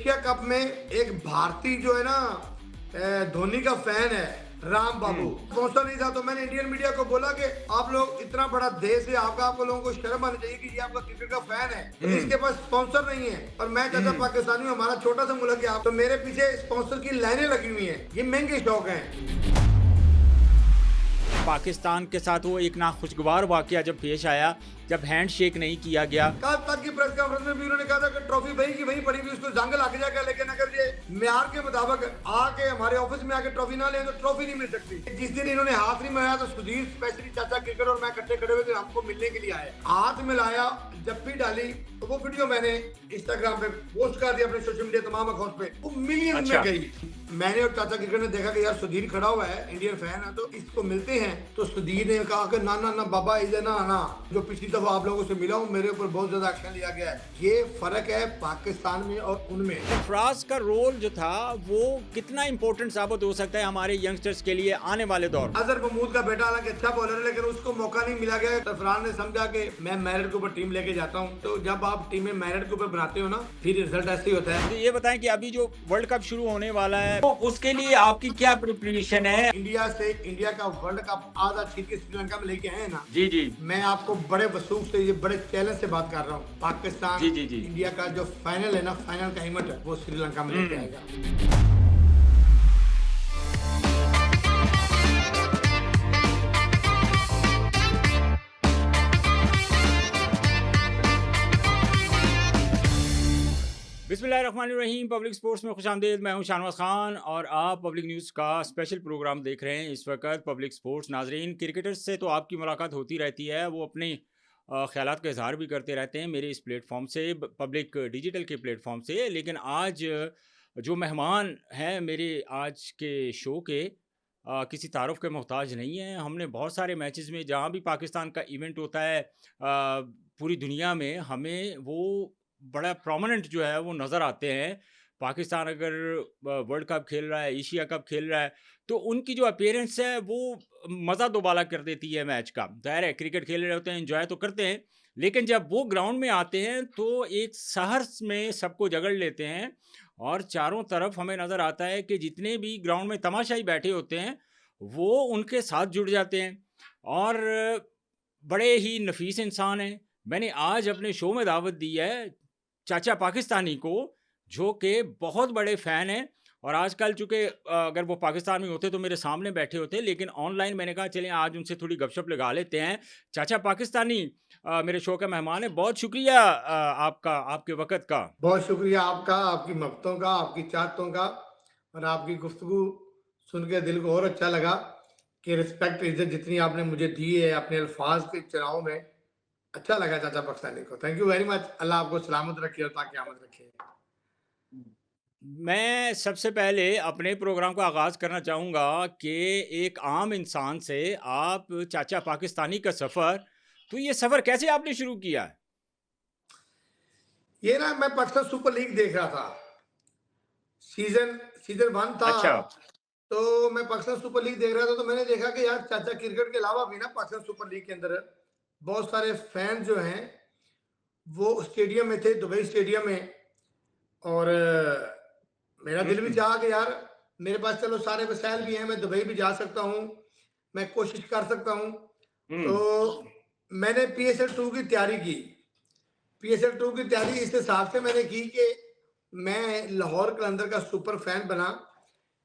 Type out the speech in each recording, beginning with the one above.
Asia cup में एक भारतीय जो है ना धोनी का फैन है, राम बाबू स्पॉन्सर नहीं था, तो मैंने इंडियन मीडिया को बोला कि आप लोग इतना बड़ा देश है आपका, आप लोगों को शर्म आनी चाहिए कि ये आपका क्रिकेट का फैन है, तो इसके पास स्पॉन्सर नहीं है और मैं चाचा पाकिस्तानी हूँ, हमारा छोटा सा मुल्क है, आप तो मेरे पीछे स्पॉन्सर की लाइनें लगी हुई हैं, ये महंगे शौक हैं। पाकिस्तान के साथ वो एक नाखुशगवार वाकया जब पेश आया, जब हैंड शेक नहीं किया गया। कल तक की प्रेस कॉन्फ्रेंस में भी उन्होंने कहा था कि ट्रॉफी वही की वही पड़ी हुई, उसको जंग लग जाएगा, लेकिन अगर ये म्यार के मुताबिक आके हमारे ऑफिस में आके ट्रॉफी ना ले तो ट्रॉफी नहीं मिल सकती। जिस दिन इन्होंने हाथ नहीं मिलाया तो सुधीर स्पेशली चाचा क्रिकेट और मैं इकट्ठे खड़े हुए थे, हमको मिलने के लिए आए, हाथ मिलाया, जप्फी डाली, तो वो वीडियो मैंने इंस्टाग्राम पे पोस्ट कर दिया, अपने सोशल मीडिया तमाम अकाउंट पे, वो मिलियन में गई। मैंने और चाचा क्रिकेट ने देखा कि यार सुधीर खड़ा हुआ है, इंडियन फैन है, तो इसको मिलते हैं, तो सुधीर ने कहा कि ना ना ना बाबा इधर ना आना, जो पिछली दफा आप लोगों से मिला हूँ मेरे ऊपर बहुत ज्यादा एक्शन लिया गया है। ये फर्क है पाकिस्तान में और उनमें। सरफराज का रोल जो था वो कितना इंपॉर्टेंट साबित हो सकता है हमारे यंगस्टर्स के लिए आने वाले दौर में? अजहर महमूद का बेटा हालांकि अच्छा बॉलर है, लेकिन उसको मौका नहीं मिला गया। सरफराज ने समझा कि मैं मेरिट के ऊपर टीम लेके जाता हूँ, तो जब आप टीमें मेरिट के ऊपर बनाते हो ना, फिर रिजल्ट ऐसे ही होता है। तो ये बताएं कि अभी जो वर्ल्ड कप शुरू होने वाला है, तो उसके लिए आपकी क्या प्रिपरेशन है? इंडिया का वर्ल्ड कप आधा छीन के श्रीलंका में लेके आए ना जी, मैं आपको बड़े वसूख से, ये बड़े चैलेंज से बात कर रहा हूँ। पाकिस्तान जी। इंडिया का जो फाइनल है ना, फाइनल का हिम्मत है वो श्रीलंका में लेके आएगा। बिस्मिल्लाहिर्रहमानिर्रहीम। पब्लिक स्पोर्ट्स में खुशामदीद। मैं हूं शाहनवाज खान और आप पब्लिक न्यूज़ का स्पेशल प्रोग्राम देख रहे हैं इस वक्त। पब्लिक स्पोर्ट्स नाजरीन, क्रिकेटर्स से तो आपकी मुलाकात होती रहती है, वो अपने ख्यालात का इजहार भी करते रहते हैं मेरे इस प्लेटफॉर्म से, पब्लिक डिजिटल के प्लेटफॉर्म से। लेकिन आज जो मेहमान हैं मेरे आज के शो के, किसी तारुफ के मोहताज नहीं हैं। हमने बहुत सारे मैचेस में जहाँ भी पाकिस्तान का इवेंट होता है पूरी दुनिया में, हमें वो बड़ा प्रोमिनेंट जो है वो नज़र आते हैं। पाकिस्तान अगर वर्ल्ड कप खेल रहा है, एशिया कप खेल रहा है, तो उनकी जो अपीयरेंस है वो मज़ा दोबाला कर देती है मैच का। ज़ाहिर है क्रिकेट खेल रहे होते हैं, एंजॉय तो करते हैं, लेकिन जब वो ग्राउंड में आते हैं तो एक सहर्ष में सबको जकड़ लेते हैं और चारों तरफ हमें नज़र आता है कि जितने भी ग्राउंड में तमाशाई बैठे होते हैं वो उनके साथ जुड़ जाते हैं और बड़े ही नफीस इंसान हैं। मैंने आज अपने शो में दावत दी है चाचा पाकिस्तानी को, जो कि बहुत बड़े फ़ैन हैं और आजकल चूँकि अगर वो पाकिस्तान में होते तो मेरे सामने बैठे होते, लेकिन ऑनलाइन मैंने कहा चलें आज उनसे थोड़ी गपशप लगा लेते हैं। चाचा पाकिस्तानी मेरे शो का मेहमान है। बहुत शुक्रिया आपका, आपके वक़्त का। बहुत शुक्रिया आपका, आपकी मोहब्बतों का, आपकी चाहतों का, और आपकी गुफ्तगू सुन के दिल को और अच्छा लगा कि रिस्पेक्ट इज्जत जितनी आपने मुझे दी है अपने अल्फाज के चुनाव में, अच्छा लगा चाचा पाकिस्तानी को। Thank you very much. Allah आपको सलामत रखे और ताकि आमद रखे। मैं सबसे पहले अपने प्रोग्राम का आगाज़ करना चाहूँगा कि एक आम इंसान से आप चाचा पाकिस्तानी का सफ़र, तो ये सफ़र कैसे आपने शुरू किया है? ये ना मैं पाकिस्तान सुपर लीग देख रहा था, सीजन सीजन 1 था, अच्छा। तो मैं पाकिस्तान सुपर लीग देख रहा था, तो मैंने देखा कि यार चाचा क्रिकेट के अलावा भी ना पाकिस्तान सुपर लीग के अंदर बहुत सारे फैन जो हैं वो स्टेडियम में थे, दुबई स्टेडियम में, और मेरा दिल भी चाहा कि यार मेरे पास चलो सारे वसाइल भी हैं, मैं दुबई भी जा सकता हूँ, मैं कोशिश कर सकता हूँ। तो मैंने PSL 2 की तैयारी की। PSL 2 की तैयारी इस हिसाब से मैंने की कि मैं लाहौर कलंदर का सुपर फैन बना।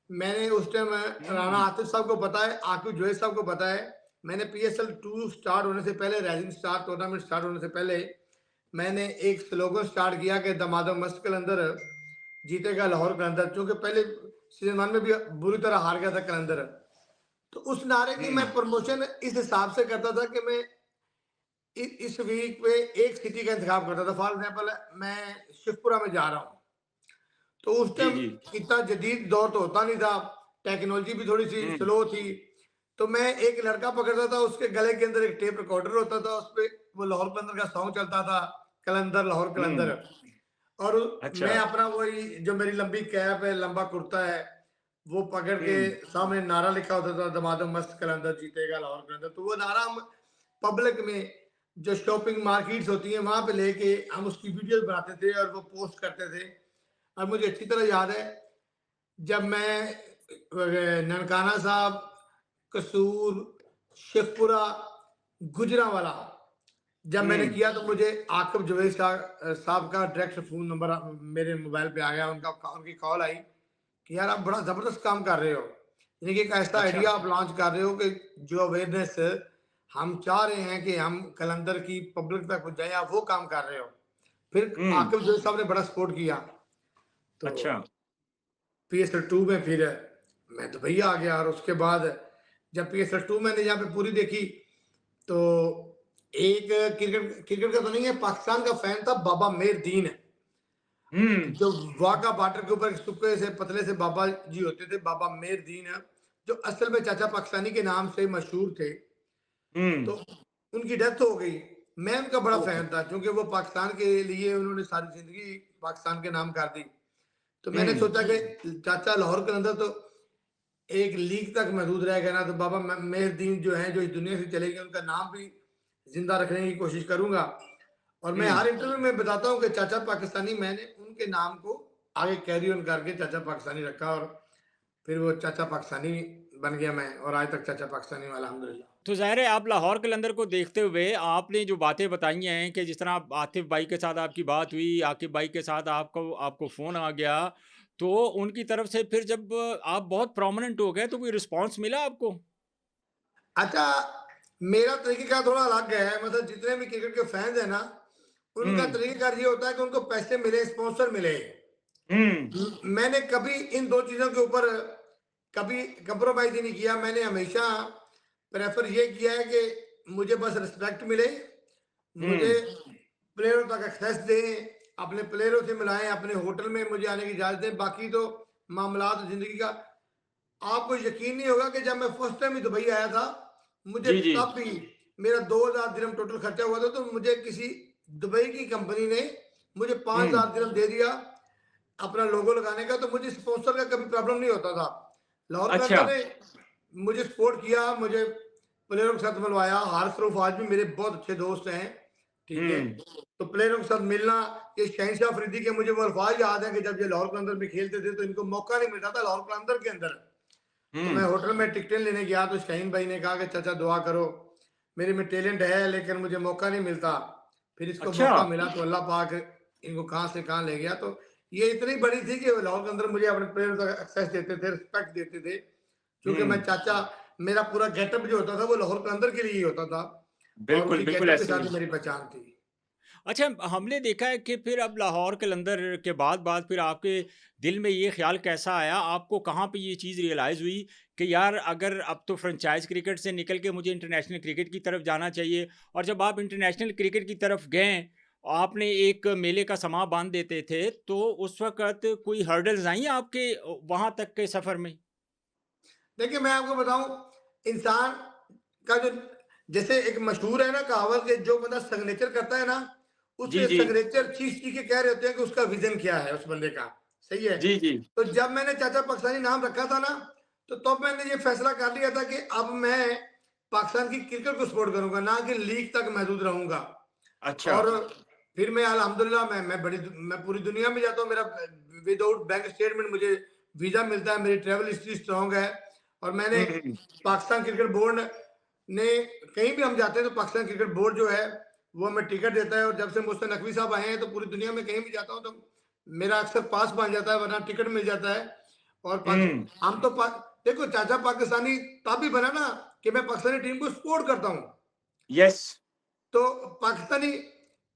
मैंने उस टाइम राना आतिफ साहब को पता है, आकिब जुवैद साहब को पता है, मैंने PSL 2 स्टार्ट होने से पहले, राइजिंग स्टार टूर्नामेंट स्टार्ट होने से पहले मैंने एक स्लोगन स्टार्ट किया कि दमादम मस्त कलंदर जीतेगा लाहौर कलंदर, क्योंकि पहले सीजन 1 में भी बुरी तरह हार गया था कलंदर। तो उस नारे की मैं प्रमोशन इस हिसाब से करता था कि मैं इस वीक पे एक सिटी का इंतखाब करता था। फॉर एग्जाम्पल मैं शिवपुरा में जा रहा हूँ, तो उस टाइम इतना जदीद दौर तो होता नहीं था, टेक्नोलॉजी भी थोड़ी सी स्लो थी, तो मैं एक लड़का पकड़ता था, उसके गले के अंदर एक टेप रिकॉर्डर होता था, उस पर वो लाहौर कलंदर का सॉन्ग चलता था, कलंदर लाहौर कलंदर, और अच्छा। मैं अपना वही जो मेरी लंबी कैप है, लंबा कुर्ता है, वो पकड़ के सामने नारा लिखा होता था, दमादम मस्त कलंदर जीतेगा लाहौर कलंदर। तो वो नारा हम पब्लिक में जो शॉपिंग मार्केट्स होती हैं वहां पे लेके हम उसकी वीडियो बनाते थे और वो पोस्ट करते थे। और मुझे अच्छी तरह याद है जब मैं ननकाना साहब, कसूर, शेखपुरा, गुजरांवाला जब मैंने हुँ, किया तो मुझे आकिब जुबैर साहब का डायरेक्ट फ़ोन नंबर मेरे मोबाइल पे आ गया। उनकी कॉल आई कि यार आप बड़ा ज़बरदस्त काम कर रहे हो। यानी कि एक ऐसा अच्छा। आइडिया आप लॉन्च कर रहे हो कि जो अवेयरनेस हम चाह रहे हैं कि हम कलंदर की पब्लिक तक पहुँचाएँ, आप वो काम कर रहे हो। फिर हुँ, आकिब जुबैर साहब ने बड़ा सपोर्ट किया। तो अच्छा। पीएसएल 2 में फिर मैं दुबई आ गया और उसके बाद जब पीएसएल 2 मैंने यहाँ पे पूरी देखी तो एक क्रिकेट क्रिकेट का तो नहीं है, पाकिस्तान का फैन था बाबा मेहरदीन, हुँ, जो वाघा बॉर्डर के ऊपर सुखे से पतले से बाबा जी होते थे, बाबा मेहरदीन, जो असल में चाचा पाकिस्तानी के नाम से मशहूर थे। तो हुँ, उनकी डेथ हो गई। मैं उनका बड़ा ओहो! फैन था क्योंकि वो पाकिस्तान के लिए उन्होंने सारी जिंदगी पाकिस्तान के नाम कर दी। तो मैंने हुँ, सोचा कि चाचा लाहौर के अंदर तो एक लीग तक महदूद रह गया ना, तो बाबा मेहरदीन जो हैं, जो इस दुनिया से चले गए, उनका नाम भी ज़िंदा रखने की कोशिश करूँगा। और मैं हुँ, हर इंटरव्यू में बताता हूँ कि चाचा पाकिस्तानी, मैंने उनके नाम को आगे कैरी ऑन करके चाचा पाकिस्तानी रखा और फिर वो चाचा पाकिस्तानी बन गया मैं, और आज तक चाचा पाकिस्तानी हूँ अल्हम्दुलिल्लाह। तो ज़ाहिर है आप लाहौर कलंदर को देखते हुए आपने जो बातें बताई हैं कि जिस तरह आतिफ़ भाई के साथ आपकी बात हुई, आकिब भाई के साथ आपको आपको फ़ोन आ गया, तो उनकी तरफ से फिर जब आप बहुत प्रोमिनेंट हो गए, तो कोई रिस्पॉन्स मिला आपको? अच्छा, मेरा तरीक़ेकार थोड़ा अलग है, मतलब जितने भी क्रिकेट के फैन्स हैं ना, उनका हुँ, तरीक़ेकार ये होता है कि उनको पैसे मिले, स्पॉन्सर मिले। हुँ, मैंने कभी इन 2 चीज़ों के ऊपर कभी कंप्रोमाइज़ ही नहीं किया। मैंने हमेशा प्रेफ़र ये किया है कि मुझे बस रिस्पेक्ट मिले, मुझे हुँ, प्लेयरों तक एक्सेस दें, अपने प्लेयरों से मिलाएँ, अपने होटल में मुझे आने की इजाज़त दें। बाकी तो मामलात ज़िंदगी का, आपको यकीन नहीं होगा कि जब मैं फर्स्ट टाइम ही दुबई आया था, मुझे जी, जी, तब भी मेरा 2000 दिरहम टोटल खर्चा हुआ था, तो मुझे किसी दुबई की कंपनी ने मुझे हुँ, 5000 दिरहम दे दिया अपना लोगो लगाने का, तो मुझे स्पॉन्सर का कभी प्रॉब्लम नहीं होता था। लाहौर अच्छा, कलंदर ने मुझे सपोर्ट किया, मुझे प्लेयरों के साथ मिलवाया। हारिस रऊफ आज भी मेरे बहुत अच्छे दोस्त हैं, ठीक है? हुँ, तो प्लेयरों के साथ मिलना, ये शहंशाह अफरीदी के मुझे वो अल्फाज़ याद हैं कि जब ये लाहौर कलंदर में खेलते थे, तो इनको मौका नहीं मिलता था लाहौर कलंदर के अंदर। तो मैं हुँ, होटल में टिकटें लेने गया तो शाहीन भाई ने कहा कि चाचा दुआ करो, मेरे में टैलेंट है लेकिन मुझे मौका नहीं मिलता। फिर इसको अच्छा, मौका मिला तो अल्लाह पाक इनको कहाँ से कहाँ ले गया। तो ये इतनी बड़ी थी कि लाहौर के अंदर मुझे अपने प्लेयर्स तक एक्सेस देते थे, रिस्पेक्ट देते थे। क्योंकि मैं हुँ, चाचा, मेरा पूरा गेटअप जो होता था वो लाहौर के अंदर के लिए ही होता था और बिल्कुल, उसी बिल्कुल गेटअप के ऐसे साथ ही। ही मेरी पहचान थी। अच्छा, हमने देखा है कि फिर अब लाहौर कलंदर के बाद फिर आपके दिल में ये ख़्याल कैसा आया? आपको कहाँ पे ये चीज़ रियलाइज़ हुई कि यार अगर अब तो फ्रेंचाइज़ क्रिकेट से निकल के मुझे इंटरनेशनल क्रिकेट की तरफ जाना चाहिए और जब आप इंटरनेशनल क्रिकेट की तरफ गए, आपने एक मेले का समां बाँध देते थे, तो उस वक़्त कोई हर्डल्स आई आपके वहाँ तक के सफ़र में? देखिए, मैं आपको बताऊँ, इंसान का जो, जैसे एक मशहूर है ना कहावत कि जो बंदा सिग्नेचर करता है ना, जी, उससे जी। सिग्नेचर चीज़ के कह रहे होते हैं कि उसका विज़न क्या है उस बंदे का, सही है? जी, जी। तो जब मैंने चाचा पाकिस्तानी नाम रखा था ना, तो तब मैंने ये फैसला कर लिया था कि अब मैं पाकिस्तान की क्रिकेट को सपोर्ट करूँगा, ना कि लीग तक महदूद रहूँगा। अच्छा। और फिर मैं अल्हम्दुलिल्लाह मैं पूरी दुनिया में जाता हूँ, मेरा विदाउट बैंक स्टेटमेंट मुझे वीज़ा मिलता है, मेरी ट्रैवल हिस्ट्री स्ट्रॉन्ग है। और मैंने हुँ, हुँ। पाकिस्तान क्रिकेट बोर्ड ने, कहीं भी हम जाते हैं तो पाकिस्तान क्रिकेट बोर्ड जो है वो हमें टिकट देता है, और जब से मुझसे नकवी साहब आए हैं तो पूरी दुनिया में कहीं भी जाता हूँ तो मेरा अक्सर पास बन जाता है, वरना टिकट मिल जाता है। और हुँ। हम तो देखो, चाचा पाकिस्तानी तब भी बना ना कि मैं पाकिस्तानी टीम को सपोर्ट करता हूँ। यस। तो पाकिस्तानी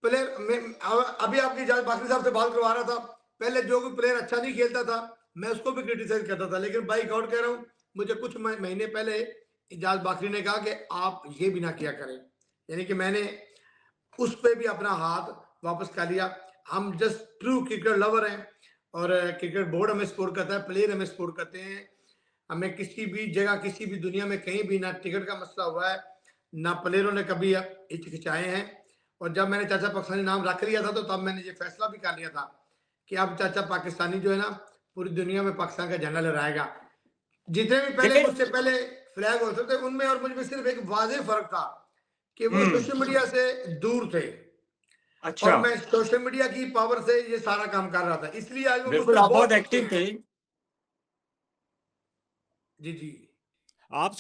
प्लेयर में अभी आपकी इजाज़त बाकरी साहब से बात करवा रहा था। पहले जो कोई प्लेयर अच्छा नहीं खेलता था, मैं उसको भी क्रिटिसाइज़ करता था। लेकिन बाय गॉड कह रहा हूँ, मुझे कुछ महीने पहले इजाज़ बाकरी ने कहा कि आप ये भी ना किया करें। यानी कि मैंने उस पे भी अपना हाथ वापस कर लिया। हम जस्ट ट्रू क्रिकेट लवर हैं और क्रिकेट बोर्ड हमें सपोर्ट करता है, प्लेयर हमें सपोर्ट करते हैं। हमें किसी भी जगह, किसी भी दुनिया में कहीं भी ना टिकट का मसला हुआ है, ना प्लेयरों ने कभी हिचकिचाए हैं। और जब मैंने चाचा पाकिस्तानी नाम रख लिया था, तो तब मैंने ये फैसला भी कर लिया था कि अब चाचा पाकिस्तानी जो है ना, पूरी दुनिया में पाकिस्तान का झंडा लहराएगा। जितने भी पहले देखिए मुझसे पहले फ्लैग होते थे, उनमें और मुझ में सिर्फ एक वाज़ेह फ़र्क था कि वो हुँ। सोशल मीडिया से दूर थे। अच्छा, और मैं सोशल मीडिया की पावर से ये सारा काम कर रहा था, इसलिए आज वो बिल्कुल मुझसे आप बहुत बहुत गुस्से एक्टिव में थे। हैं। जी, जी। आप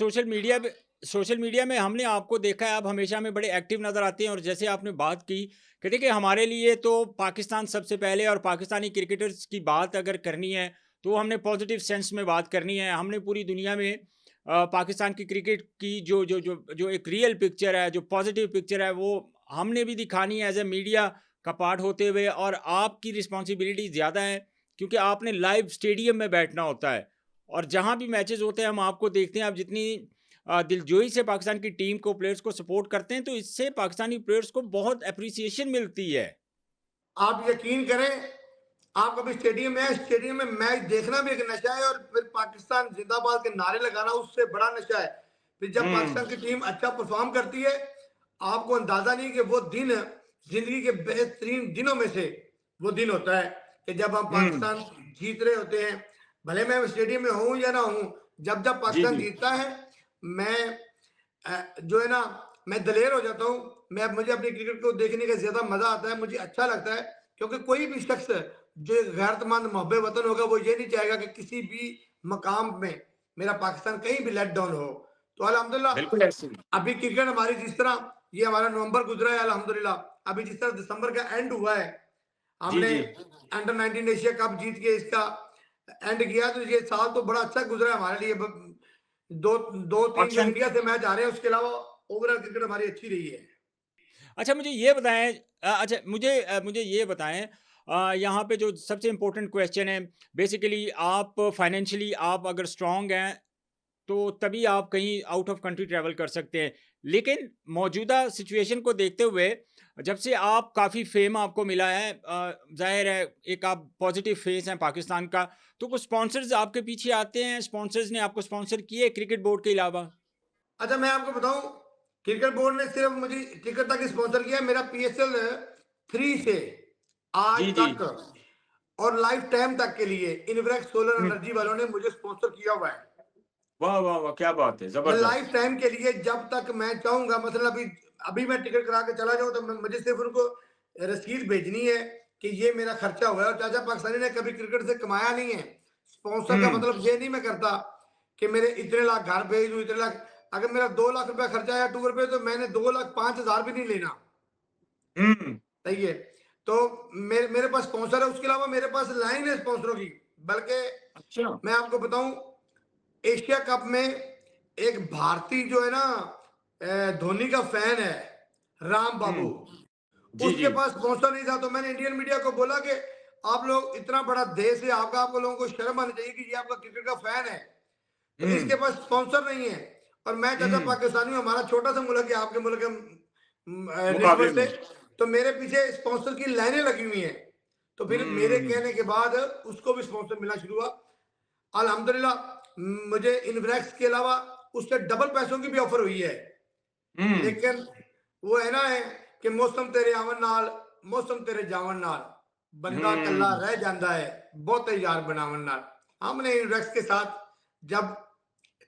सोशल मीडिया में हमने आपको देखा है, आप हमेशा में बड़े एक्टिव नज़र आते हैं और जैसे आपने बात की कि देखिए हमारे लिए तो पाकिस्तान सबसे पहले और पाकिस्तानी क्रिकेटर्स की बात अगर करनी है, तो हमने पॉजिटिव सेंस में बात करनी है। हमने पूरी दुनिया में पाकिस्तान की क्रिकेट की जो एक रियल पिक्चर है, जो पॉजिटिव पिक्चर है, वो हमने भी दिखानी है एज़ अ मीडिया का पार्ट होते हुए और आपकी रिस्पॉन्सिबिलिटी ज़्यादा है, क्योंकि आपने लाइव स्टेडियम में बैठना होता है। और जहाँ भी मैचेस होते हैं हम आपको देखते हैं आप जितनी दिलजोई से पाकिस्तान की टीम को प्लेयर्स को सपोर्ट करते हैं तो इससे पाकिस्तानी प्लेयर्स को बहुत अप्रिसिएशन मिलती है। आप यकीन करें, आप कभी स्टेडियम में आए, स्टेडियम में मैच देखना भी एक नशा है और फिर पाकिस्तान जिंदाबाद के नारे लगाना उससे बड़ा नशा है। फिर जब हम्म। पाकिस्तान की टीम अच्छा परफॉर्म करती है, आपको अंदाजा नहीं कि वो दिन जिंदगी के बेहतरीन दिनों में से वो दिन होता है कि जब हम हम्म। पाकिस्तान जीत रहे होते हैं। भले मैं स्टेडियम में हूं या ना हूं, जब जब जी पाकिस्तान जी। जीतता है, मैं जो है ना, मैं दलेर हो जाता हूँ। मैं मुझे अपनी क्रिकेट को देखने का ज़्यादा मज़ा आता है, मुझे अच्छा लगता है, क्योंकि कोई भी शख्स जो एक गैरतमंद मुहब्बे वतन होगा, वो ये नहीं चाहेगा कि किसी भी मकाम में मेरा पाकिस्तान कहीं भी लेट डाउन हो। तो बिल्कुल अल्हम्दुलिल्लाह ऐसे ही। अभी क्रिकेट हमारी जिस तरह, ये हमारा नवंबर गुजरा है अल्हम्दुलिल्लाह, अभी जिस तरह दिसंबर का एंड हुआ है, जी हमने जी। अंडर 19 एशिया कप जीत के इसका एंड किया, तो ये साल तो बड़ा अच्छा गुजरा है हमारे लिए। दो दो तीन जो पाकिस्तान। इंडिया से मैच आ रहे हैं, उसके अलावा ओवरऑल क्रिकेट हमारी अच्छी रही है। अच्छा मुझे ये बताएं, अच्छा मुझे ये बताएं, यहाँ पे जो सबसे इम्पोर्टेंट क्वेश्चन है, बेसिकली आप फाइनेंशियली आप अगर स्ट्रांग हैं तो तभी आप कहीं आउट ऑफ कंट्री ट्रैवल कर सकते हैं। लेकिन मौजूदा सिचुएशन को देखते हुए, जब से आप काफ़ी फ़ेम आपको मिला है, ज़ाहिर है एक आप पॉज़िटिव फ़ेस हैं पाकिस्तान का, तो कुछ स्पॉन्सर्स आपके पीछे आते हैं, स्पॉन्सर्स ने आपको स्पॉन्सर किए क्रिकेट बोर्ड के अलावा? अच्छा, मैं आपको बताऊं, क्रिकेट बोर्ड ने सिर्फ मुझे क्रिकेट तक स्पॉन्सर किया, मेरा पीएसएल 3 से आज जी, जी। तक और लाइफ टाइम तक के लिए इनवेक्स सोलर हुँ। एनर्जी वालों ने मुझे स्पॉन्सर किया हुआ है। वाह, वाह, वाह! क्या बात है, मैं लाइफ ज़बरदस्त। टाइम के लिए जब तक मैं चाहूंगा, मतलब अभी अभी मैं टिकट करा के चला जाऊं, तो मुझे सिर्फ उनको रसीद भेजनी है कि ये मेरा खर्चा हुआ है। और चाचा पाकिस्तानी ने कभी क्रिकेट से कमाया नहीं है। स्पॉन्सर का हुँ, मतलब ये नहीं मैं करता कि मेरे इतने लाख घर भेज दूं, इतने लाख। अगर मेरा 2 लाख रुपया खर्चा आया टूर पे, तो मैंने 2,05,000 भी नहीं लेना। हुँ। सही है। तो मेरे मेरे पास स्पॉन्सर है, उसके अलावा मेरे पास लाइन है स्पॉन्सरों की। बल्कि अच्छा। मैं आपको बताऊं, एशिया कप में एक भारतीय जो है ना, धोनी का फैन है, राम हुँ। बाबू, जी, उसके जी। पास स्पॉन्सर नहीं था। तो मैंने इंडियन मीडिया को बोला कि आप लोग, इतना बड़ा देश है आपका, आपको लोगों को शर्म आनी चाहिए कि ये आपका क्रिकेट का फैन है, तो इसके हुँ, पास स्पॉन्सर नहीं है। और मैं चाचा हुँ। पाकिस्तानी हूँ, हमारा छोटा सा मुल्क है आपके मुल्क के मुकाबले निस्बत से। में। तो मेरे पीछे स्पॉन्सर की लाइनें लगी हुई हैं। तो फिर मेरे हुँ। कहने के बाद उसको भी स्पॉन्सर मिलना शुरू हुआ। अल्हम्दुलिल्लाह मुझे इनब्रैक्स के अलावा उससे डबल पैसों की भी ऑफर हुई है। हुँ, लेकिन वो है ना, है कि मौसम तेरे आवन नाल, मौसम तेरे जावन नाल, बंदा कल्ला हुँ। रह जाता है, बहुत यार बनावन नाल। हमने इनब्रैक्स के साथ, जब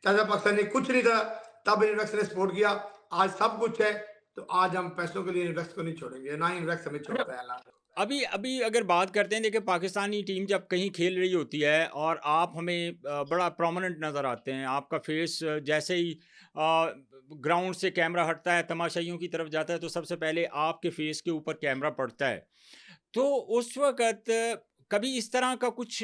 चाचा पाकिस्तानी कुछ नहीं था, तब इनवेक्स ने सपोर्ट किया। आज सब कुछ है, तो आज हम पैसों के लिए इनवेक्स को नहीं छोड़ेंगे, ना ही इनवेक्स हमें अच्छा, छोड़ता है अल्लाह। अभी अभी अगर बात करते हैं, देखिए पाकिस्तानी टीम जब कहीं खेल रही होती है और आप हमें बड़ा प्रोमिनेंट नज़र आते हैं, आपका फेस जैसे ही ग्राउंड से कैमरा हटता है तमाशाइयों की तरफ जाता है तो सबसे पहले आपके फेस के ऊपर कैमरा पड़ता है। तो उस वक़्त कभी इस तरह का कुछ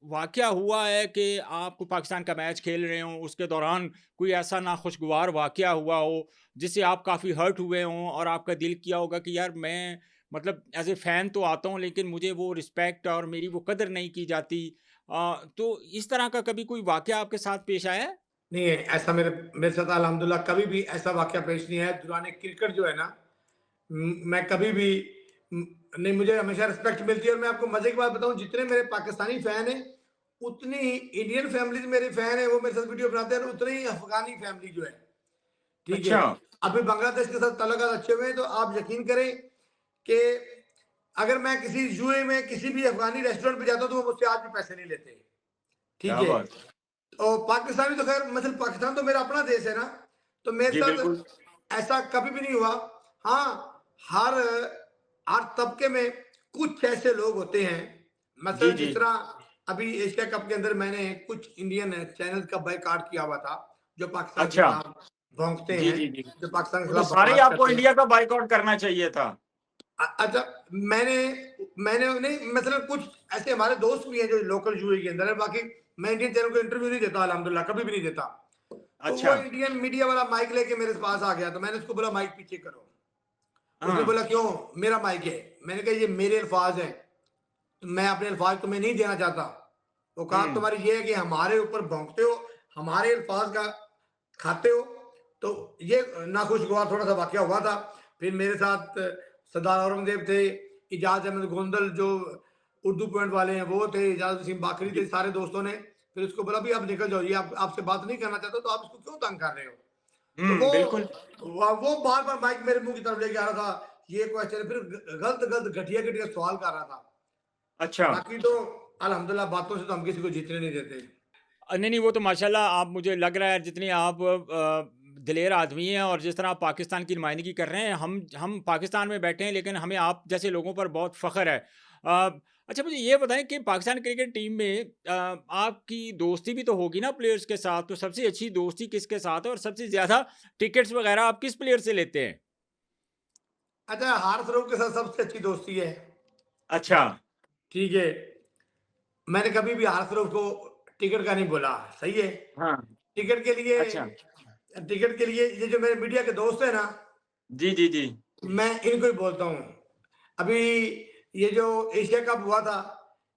वाक़या हुआ है कि आप पाकिस्तान का मैच खेल रहे हों, उसके दौरान कोई ऐसा नाखुशगवार वाक़या हुआ हो, जिससे आप काफ़ी हर्ट हुए हों और आपका दिल किया होगा कि यार मैं मतलब एज़ ए फ़ैन तो आता हूँ, लेकिन मुझे वो रिस्पेक्ट और मेरी वो कदर नहीं की जाती। तो इस तरह का कभी कोई वाक़या आपके साथ पेश आया है? नहीं है ऐसा, मेरे मेरे साथ अल्हम्दुलिल्लाह कभी भी ऐसा वाक़या पेश नहीं आया। दौरान क्रिकेट जो है ना, मैं कभी भी उम, नहीं, मुझे हमेशा रिस्पेक्ट मिलती है। और मैं आपको मज़े की बात बताऊँ, जितने मेरे पाकिस्तानी फ़ैन हैं, उतनी ही इंडियन फ़ैमिलीज़ मेरे फ़ैन हैं, वो मेरे साथ वीडियो बनाते हैं, और उतनी ही अफ़गानी फ़ैमिली जो है, ठीक है। अच्छा। अभी बांग्लादेश के साथ ताल्लुकात अच्छे हुए हैं, तो आप यकीन करें कि अगर मैं किसी यूएई में किसी भी अफ़गानी रेस्टोरेंट पे जाता हूँ, तो वो मुझसे आज भी पैसे नहीं लेते, ठीक क्या है। बात है! और पाकिस्तानी तो खैर, मतलब पाकिस्तान तो मेरा अपना देश है ना, तो मेरे जी, साथ बिल्कुल। ऐसा कभी भी नहीं हुआ। हाँ, हर हर तबके में कुछ ऐसे लोग होते हैं, जी, मसलन जी। जिस तरह अभी एशिया कप के अंदर मैंने कुछ इंडियन चैनल का बायकॉट किया हुआ था, जो पाकिस्तान के अच्छा। खिलाफ भौंकते जी, हैं, जी, जी। जो पाकिस्तान के वो तो खिलाफ सारे ही बकवास आपको करते हैं। इंडिया का बायकॉट करना चाहिए था। अच्छा, मैंने मैंने नहीं, मतलब कुछ ऐसे हमारे दोस्त भी हैं जो लोकल यूएई के अंदर है, बाकी मैं इंडियन चैनल को इंटरव्यू नहीं देता, अल्हम्दुलिल्लाह कभी भी नहीं देता। तो वो अच्छा। इंडियन मीडिया वाला माइक लेके मेरे पास आ गया, तो मैंने उसको बोला माइक पीछे करो। उसने हाँ। बोला क्यों? मेरा माइक है। मैंने कहा ये मेरे अल्फाज हैं, तो मैं अपने अल्फाज तुम्हें नहीं देना चाहता। वो कहा हुँ। तुम्हारी ये है कि हमारे ऊपर भौंकते हो, हमारे अल्फाज का खाते हो। तो ये नाखुशगवार थोड़ा सा वाकया हुआ था। फिर मेरे साथ सरदार औरंगजेब थे, इजाज अहमद गोंदल जो उर्दू पॉइंट वाले हैं वो थे, इजाज वसीम बाकरी थे, सारे दोस्तों ने फिर उसको बोला भी आप निकल जाओ, ये आपसे बात नहीं करना चाहता, तो आप इसको क्यों तंग कर रहे हो? तो हुँ, बिल्कुल। वो बार बार माइक मेरे मुंह की तरफ लेके आ रहा था, ये क्वेश्चन, फिर गलत गलत घटिया घटिया सवाल कर रहा था। अच्छा। बाकी तो अल्हम्दुलिल्लाह बातों से तो हम किसी को जीतने नहीं देते। नहीं, नहीं, वो तो माशाल्लाह आप मुझे लग रहा है जितने आप दिलेर आदमी हैं और जिस तरह आप पाकिस्तान की नुमाइंदगी कर रहे हैं, हम पाकिस्तान में बैठे हैं लेकिन हमें आप जैसे लोगों पर बहुत फ़ख्र है। अच्छा मुझे ये बताएँ कि पाकिस्तान क्रिकेट टीम में आपकी दोस्ती भी तो होगी ना प्लेयर्स के साथ, तो सबसे अच्छी दोस्ती किसके साथ है और सबसे ज़्यादा टिकट्स वग़ैरह आप किस प्लेयर से लेते हैं? अच्छा, हारिस रऊफ के साथ सबसे अच्छी दोस्ती है, अच्छा। ठीक है। मैंने कभी भी हारिस रऊफ को टिकट का नहीं बोला, सही है। हाँ। टिकट के लिए अच्छा। टिकट के लिए ये जो मेरे मीडिया के दोस्त हैं ना, जी, जी, जी। मैं इनको ही बोलता हूँ। अभी ये जो एशिया कप हुआ था,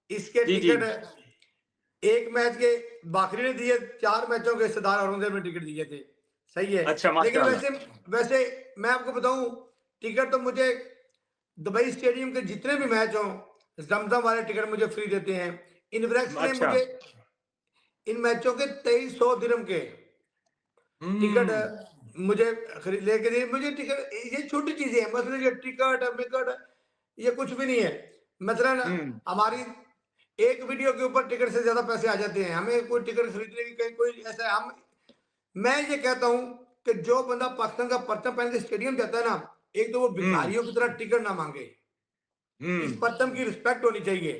इसके जी, जी। टिकट एक मैच के बाकरी ने दिए, 4 मैचों के सरदार औरंगजेब ने टिकट दिए थे, सही है। अच्छा, लेकिन माशाअल्लाह। वैसे वैसे मैं आपको बताऊँ, टिकट तो मुझे दुबई स्टेडियम के जितने भी मैच हों, ज़मज़म वाले टिकट मुझे फ्री देते हैं। इनब्रेक्स ने अच्छा। मुझे इन मैचों के 2300 दिरहम के टिकट हुँ। मुझे खरीद लेके दिए। मुझे टिकट ये छोटी चीज़ें हैं, मतलब ये टिकट-विकट ये कुछ भी नहीं है। मसलन हुँ। हमारी एक वीडियो के ऊपर टिकट से ज़्यादा पैसे आ जाते हैं। हमें कोई टिकट खरीदने की कहीं कोई ऐसा हम मैं ये कहता हूँ कि जो बंदा पाकिस्तान का परचम पहन के स्टेडियम जाता है ना, एक तो वो हुँ। भिखारियों की तरह टिकट ना माँगे। इस हुँ। परचम की रिस्पेक्ट होनी चाहिए।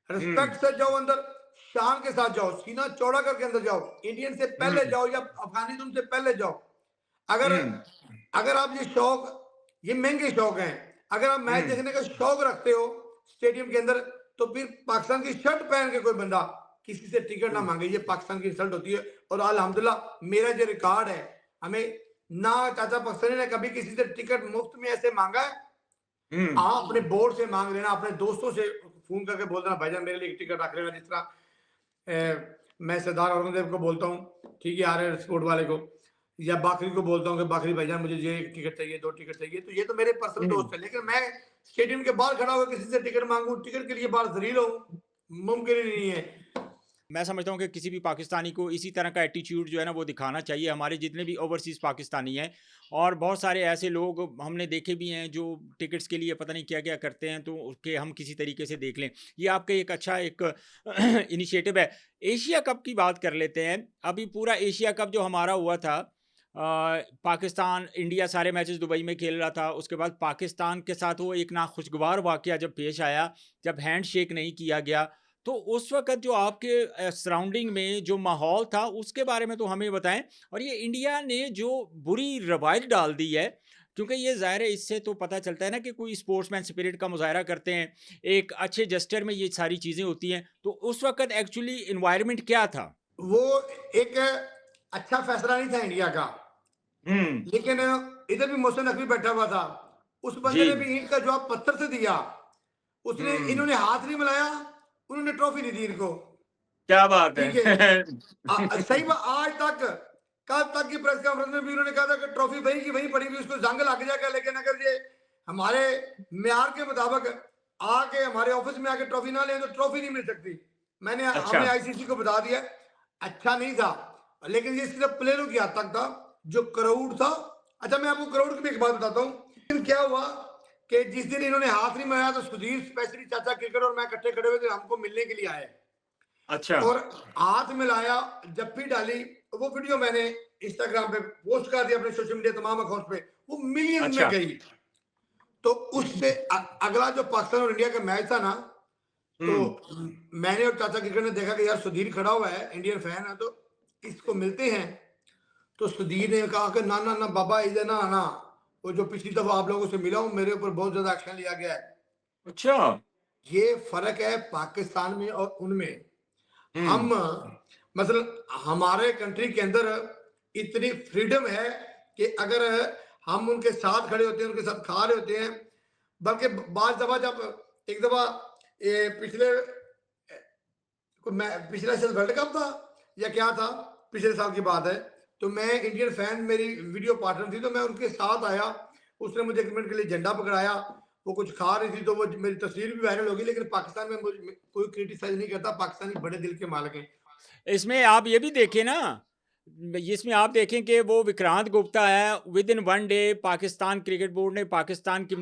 हुँ। रिस्पेक्ट से जाओ अंदर, शान के साथ जाओ, सीना चौड़ा करके अंदर जाओ। इंडियन से पहले हुँ। जाओ या अफगानिस्तान से पहले जाओ। अगर हुँ। अगर आप ये महंगे शौक हैं, अगर आप मैच हुँ। देखने का शौक रखते हो स्टेडियम के अंदर, तो फिर पाकिस्तान की शर्ट पहन के कोई बंदा किसी से टिकट ना हुँ। मांगे, ये पाकिस्तान की इंसल्ट होती है। और अल्हम्दुलिल्लाह मेरा जो रिकॉर्ड है, हमें ना चाचा पाकिस्तानी ने कभी किसी से टिकट मुफ्त में ऐसे मांगा है। हुँ। हाँ, अपने बोर्ड से मांग लेना, अपने दोस्तों से फोन करके बोल देना भाईजान मेरे लिए एक टिकट रख लेना, जिस तरह मैं सरदार औरंगजेब को बोलता हूँ, ठीक है, आर स्पोर्ट वाले को, या बाकरी को बोलता हूँ कि बाकरी भाईजान मुझे ये एक टिकट चाहिए, 2 टिकट चाहिए। तो ये तो मेरे पर्सनल हुँ। दोस्त है, लेकिन मैं स्टेडियम के बाहर खड़ा होकर किसी से टिकट मांगू, टिकट के लिए बाहर ज़लील हूँ, मुमकिन ही नहीं है। मैं समझता हूँ कि किसी भी पाकिस्तानी को इसी तरह का एटीट्यूड जो है ना वो दिखाना चाहिए। हमारे जितने भी ओवरसीज़ पाकिस्तानी हैं और बहुत सारे ऐसे लोग हमने देखे भी हैं जो टिकट्स के लिए पता नहीं क्या-क्या करते हैं तो उसके हम किसी तरीके से देख लें। ये आपका एक अच्छा एक इनिशिएटिव है। एशिया कप की बात कर लेते हैं। अभी पूरा एशिया कप जो हमारा हुआ था पाकिस्तान, इंडिया सारे मैचेस दुबई में खेल रहा था। उसके बाद पाकिस्तान के साथ वो एक नाखुशगवार वाक़या जब पेश आया, जब हैंडशेक नहीं किया गया तो उस वक़्त जो आपके सराउंडिंग में जो माहौल था, उसके बारे में तो हमें बताएँ? और ये इंडिया ने जो बुरी रवायत डाल दी है, क्योंकि ये ज़ाहिर है इससे तो पता चलता है ना कि कोई स्पोर्ट्समैन स्पिरिट का मुज़ाहरा करते हैं, एक अच्छे जेस्चर में ये सारी चीज़ें होती हैं। तो उस वक़्त एक्चुअली एनवायरनमेंट क्या था? वो एक अच्छा फैसला नहीं था इंडिया का, हुँ। लेकिन इधर भी मोहसिन नकवी बैठा हुआ था। उस बंदे ने जी। भी ईंट का जवाब पत्थर से दिया। उसने हुँ। इन्होंने हाथ नहीं मिलाया, उन्होंने ट्रॉफी नहीं दी इनको। क्या बात ठीक है। है! सही बात, आज तक कल तक की प्रेस कॉन्फ्रेंस में भी उन्होंने कहा था कि ट्रॉफी वहीं की वहीं पड़ी हुई, उसको जंग लग जाएगा, लेकिन अगर ये हमारे म्यार के मुताबिक आके हमारे ऑफिस में आके ट्रॉफी ना ले तो ट्रॉफी नहीं मिल सकती। अच्छा। हमने आईसीसी को बता दिया। अच्छा नहीं था, लेकिन ये सिर्फ प्लेयरों की हद तक था। जो क्राउड था, अच्छा मैं आपको क्राउड की भी एक बात बताता हूँ। फिर क्या हुआ कि जिस दिन इन्होंने हाथ नहीं मिलाया तो सुधीर स्पेशली चाचा क्रिकेट और मैं इकट्ठे खड़े हुए थे, हमको मिलने के लिए आए अच्छा। और हाथ मिलाया, जप्फी डाली। वो वीडियो मैंने इंस्टाग्राम पे पोस्ट कर दिया, अपने सोशल मीडिया तमाम अकाउंट पे, वो मिलियंस में अच्छा। गई। तो उससे अगला जो पाकिस्तान और इंडिया का मैच था ना, तो मैंने और चाचा क्रिकेट ने देखा कि यार सुधीर खड़ा हुआ है, इंडियन फैन है, तो इसको मिलते हैं। तो सुधीर ने कहा कि ना ना ना बाबा, इधर ना आना, वो जो पिछली दफा आप लोगों से मिला हूं, मेरे ऊपर बहुत ज्यादा एक्शन लिया गया है। अच्छा। ये फर्क है पाकिस्तान में और उनमें। हम हम्म। मतलब हमारे कंट्री के अंदर इतनी फ्रीडम है कि अगर हम उनके साथ खड़े होते हैं, उनके साथ खा रहे होते हैं, बल्कि बाज दफा जब एक दफा ये पिछले साल वर्ल्ड कप था या क्या था, पिछले साल की बात है, तो मैं इंडियन फैन, मेरी वीडियो पार्टनर थी, तो मैं उनके साथ आया, उसने मुझे एग्रीमेंट के लिए झंडा पकड़ाया, वो कुछ खा रही थी, तो वो मेरी तस्वीर भी वायरल होगी। लेकिन पाकिस्तान में मुझे कोई क्रिटिसाइज नहीं करता, पाकिस्तानी बड़े दिल के मालिक हैं। इसमें आप ये भी देखें ना, इसमें आप देखें कि वो विक्रांत गुप्ता है, with in one day Pakistan cricket board ने पाकिस्तान की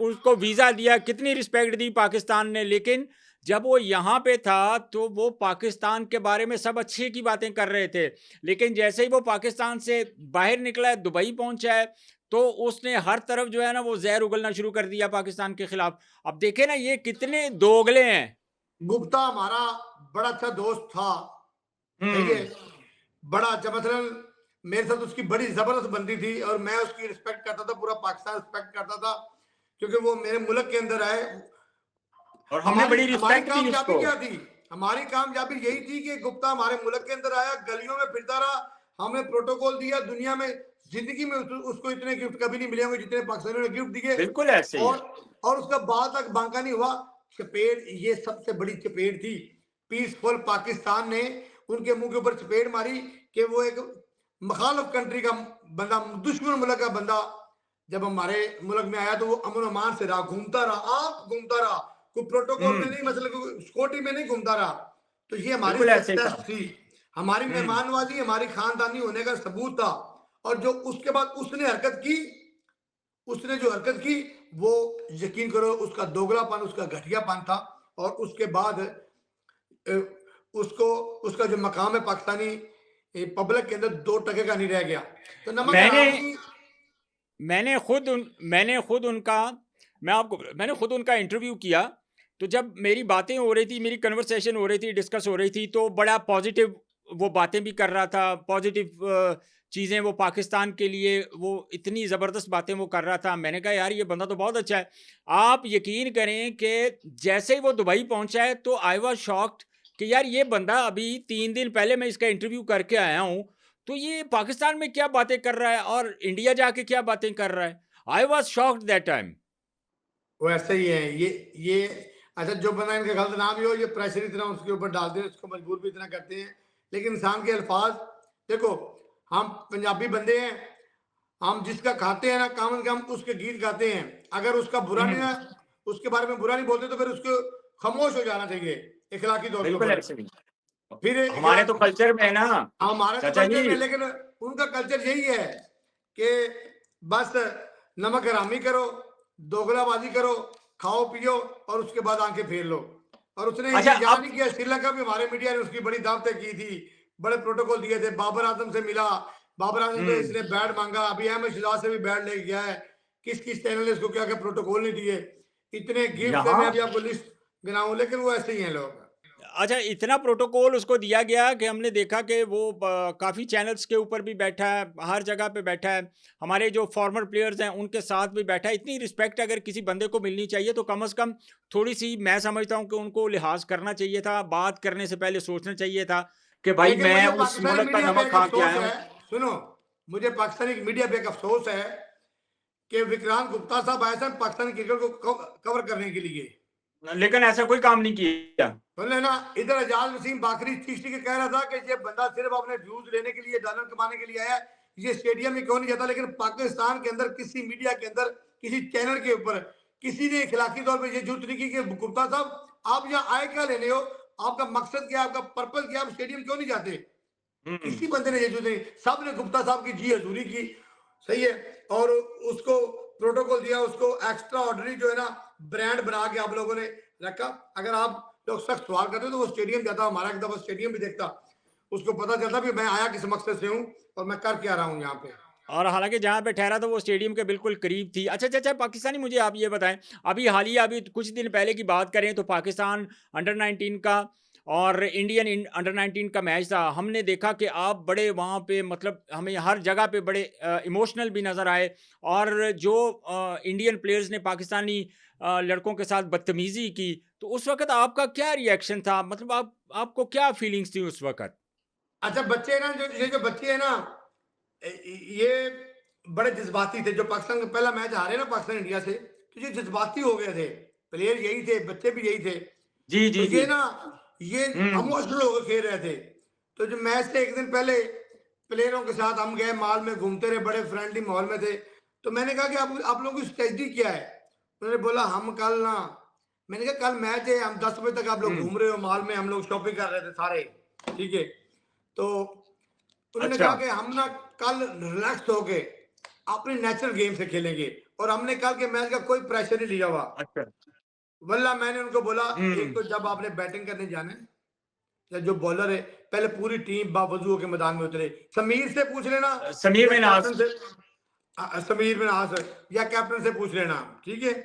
उसको वीज़ा दिया, कितनी रिस्पेक्ट दी पाकिस्तान ने। लेकिन जब वो यहाँ पे था तो वो पाकिस्तान के बारे में सब अच्छे की बातें कर रहे थे, लेकिन जैसे ही वो पाकिस्तान से बाहर निकला है, दुबई पहुंचा है, तो उसने हर तरफ जो है ना वो जहर उगलना शुरू कर दिया पाकिस्तान के खिलाफ। अब देखे ना ये कितने दोगले हैं। गुप्ता हमारा बड़ा अच्छा दोस्त था, सही है, हम्म। बड़ा अच्छा, मतलब मेरे साथ उसकी बड़ी जबरदस्त बनती थी और मैं उसकी रिस्पेक्ट करता था, पूरा पाकिस्तान रिस्पेक्ट करता था, क्योंकि वो मेरे मुल्क के अंदर आए। और हमने हमारी बड़ी हमारी रिस्पेक्ट दी कामयाबी उसको। क्या थी? हमारी कामयाबी यही थी कि गुप्ता हमारे मुल्क के अंदर आया, गलियों में फिरता रहा, हमने प्रोटोकॉल दिया। दुनिया में जिंदगी में उसको इतने गिफ्ट कभी नहीं मिले होंगे जितने पाकिस्तानियों ने गिफ्ट दिए। बिल्कुल ऐसे ही और है। और उसका बाल तक बांका नहीं हुआ। चपेट, ये सबसे बड़ी चपेट थी। पीसफुल पाकिस्तान ने उनके मुंह के ऊपर चपेट मारी कि वो एक मुखालिफ कंट्री का बंदा, दुश्मन मुल्क का बंदा जब हमारे मुल्क में आया, तो वो अमन अमान से रहा, घूमता रहा, आप घूमता रहा, कोई प्रोटोकॉल में हम्म। नहीं, मतलब कोई सिक्योरिटी में नहीं घूमता रहा। तो ये हमारी बिल्कुल ऐसे ही सक्सेस था। थी, हमारी हम्म। मेहमानवाजी, हमारी खानदानी होने का सबूत था। और जो उसके बाद उसने हरकत की, उसने जो हरकत की, वो यकीन करो उसका दोगलापन, उसका घटियापन था। और उसके बाद उसको, उसका जो मकाम है पाकिस्तानी पब्लिक के अंदर 2 टके का नहीं रह गया। तो नमक मैंने हराम की। मैंने खुद उनका मैंने खुद उनका इंटरव्यू किया। तो जब मेरी बातें हो रही थी, मेरी कन्वर्सेशन हो रही थी, डिस्कस हो रही थी, तो बड़ा पॉजिटिव वो बातें भी कर रहा था, पॉजिटिव चीज़ें वो पाकिस्तान के लिए, वो इतनी ज़बरदस्त बातें वो कर रहा था। मैंने कहा यार ये बंदा तो बहुत अच्छा है। आप यकीन करें कि जैसे ही वो दुबई पहुंचा है तो आई वाज शॉक्ड कि यार ये बंदा अभी 3 दिन पहले मैं इसका इंटरव्यू करके आया हूँ, तो ये पाकिस्तान में क्या बातें कर रहा है और इंडिया जाके क्या बातें कर रहा है। I was shocked that time. वो ऐसे ही है ये। अच्छा, जो बंदा इनका गलत नाम ही हो, ये प्रेशर इतना उसके ऊपर डालते हैं, उसको मजबूर भी इतना करते हैं। लेकिन इंसान के अल्फाज देखो, हम पंजाबी बंदे हैं, हम जिसका खाते हैं ना, कामन का हम उसके गीत गाते हैं। अगर उसका बुरा नहीं हम्म। ना, उसके बारे में बुरा नहीं बोलते, तो फिर उसको खामोश हो जाना चाहिए इखलाकी तौर के बिल्कुल ऊपर। ऐसे नहीं। फिर हमारे तो इखलाक कल्चर में है ना हमारे तो चाचा कल्चर जी। में, लेकिन उनका कल्चर यही है कि बस नमक हरामी करो, दोगलाबाजी करो, खाओ पियो और उसके बाद आंखें फेर लो। और उसने अच्छा ये याद अब नहीं किया, श्रीलंका भी हमारे मीडिया ने उसकी बड़ी दावतें की थी, बड़े प्रोटोकॉल दिए थे, बाबर आजम से मिला, बाबर आजम से हम्म। इसने बैट मांगा, अभी अहमद शिजाज से भी बैट लेके गया है। किस किस चैनल ने इसको क्या क्या प्रोटोकॉल नहीं दिए, इतने गिफ्ट है, मैं यहाँ अभी आपको लिस्ट गिनाऊं, लेकिन वो ऐसे ही हैं लोग। अच्छा इतना प्रोटोकॉल उसको दिया गया कि हमने देखा कि वो काफ़ी चैनल्स के ऊपर भी बैठा है, हर जगह पे बैठा है, हमारे जो फॉर्मर प्लेयर्स हैं उनके साथ भी बैठा है। इतनी रिस्पेक्ट अगर किसी बंदे को मिलनी चाहिए तो कम से कम थोड़ी सी मैं समझता हूँ कि उनको लिहाज करना चाहिए था, बात करने से पहले सोचना चाहिए था कि भाई लेकिन मैं मुझे उस पाकिस्तानी मुल्क का मीडिया पे नमक एक खा के अफसोस आया है, हूँ। सुनो, मुझे पाकिस्तानी मीडिया पे एक अफसोस है कि विक्रांत गुप्ता साहब आए थे पाकिस्तानी क्रिकेट को कवर करने के लिए। लेकिन ऐसा कोई काम नहीं किया। बोले ना, इधर एजाज वसीम बाकरी चिश्ती के कह रहा था कि ये बंदा सिर्फ अपने व्यूज लेने के लिए, डॉलर कमाने के लिए आया है, ये स्टेडियम में क्यों नहीं जाता। लेकिन पाकिस्तान के अंदर किसी मीडिया के अंदर, किसी चैनल के ऊपर किसी ने इखलाकी तौर पर यह जुर्त नहीं की कि गुप्ता साहब आप यहाँ आए क्या लेने हो, आपका मकसद क्या, आपका पर्पज क्या, आप स्टेडियम क्यों नहीं जाते। हम्म। किसी बंदे ने ये जो नहीं, सब ने गुप्ता साहब की जी हजूरी की, सही है। और उसको प्रोटोकॉल दिया, उसको एक्स्ट्रा ऑर्डनरी जो है ना ब्रांड बना के आप लोगों ने रखा। अगर आप लोग सख्त सवाल करते तो वो स्टेडियम जाता, हमारा एक दफा स्टेडियम भी देखता, उसको पता चलता भी मैं आया किस मकसद से हूँ और मैं कर क्या रहा हूँ यहाँ पे। और हालाँकि जहाँ पे ठहरा था वो स्टेडियम के बिल्कुल करीब थी। अच्छा, अच्छा, अच्छा पाकिस्तानी मुझे आप ये बताएँ, अभी हालिया अभी कुछ दिन पहले की बात करें तो पाकिस्तान अंडर 19 का और इंडियन अंडर 19 का मैच था। हमने देखा कि आप बड़े वहाँ पे मतलब हमें हर जगह पे बड़े इमोशनल भी नज़र आए और जो इंडियन प्लेयर्स ने पाकिस्तानी लड़कों के साथ बदतमीज़ी की, तो उस वक़्त आपका क्या रिएक्शन था? मतलब आपको क्या फीलिंग्स थी उस वक़्त? अच्छा बच्चे ना, जो ये जो बच्चे हैं ना, ये बड़े जज्बाती थे। जो पाकिस्तान का पहला मैच हारे ना पाकिस्तान इंडिया से, तो ये जज्बाती हो गए थे। प्लेयर यही थे, बच्चे भी यही थे। जी, तो जी, जी। ये ना, ये हुँ। इमोशनल होकर खेल रहे थे। तो जो मैच से एक दिन पहले प्लेयरों के साथ हम गए, मॉल में घूमते रहे, बड़े फ्रेंडली माहौल में थे। तो मैंने कहा कि आप लोगों की स्ट्रेटजी क्या है? उन्होंने बोला हम कल ना, मैंने कहा कल मैच है, हम 10 बजे तक आप लोग हुँ। घूम रहे हो मॉल में, हम लोग शॉपिंग कर रहे थे सारे, ठीक है। तो उन्होंने अच्छा। कहा कि हम ना कल रिलैक्स होके अपने नेचुरल गेम से खेलेंगे, और हमने कल के मैच का कोई प्रेशर नहीं लिया हुआ। अच्छा। वल्ला मैंने उनको बोला, एक हुँ। तो जब आपने बैटिंग करने जाना है, या जो बॉलर है, पहले पूरी टीम बावजूद होकर मैदान में उतरे। समीर से पूछ लेना, समीर या मिन्हास। कैप्टन से, समीर मिन्हास, या कैप्टन से पूछ लेना, ठीक है।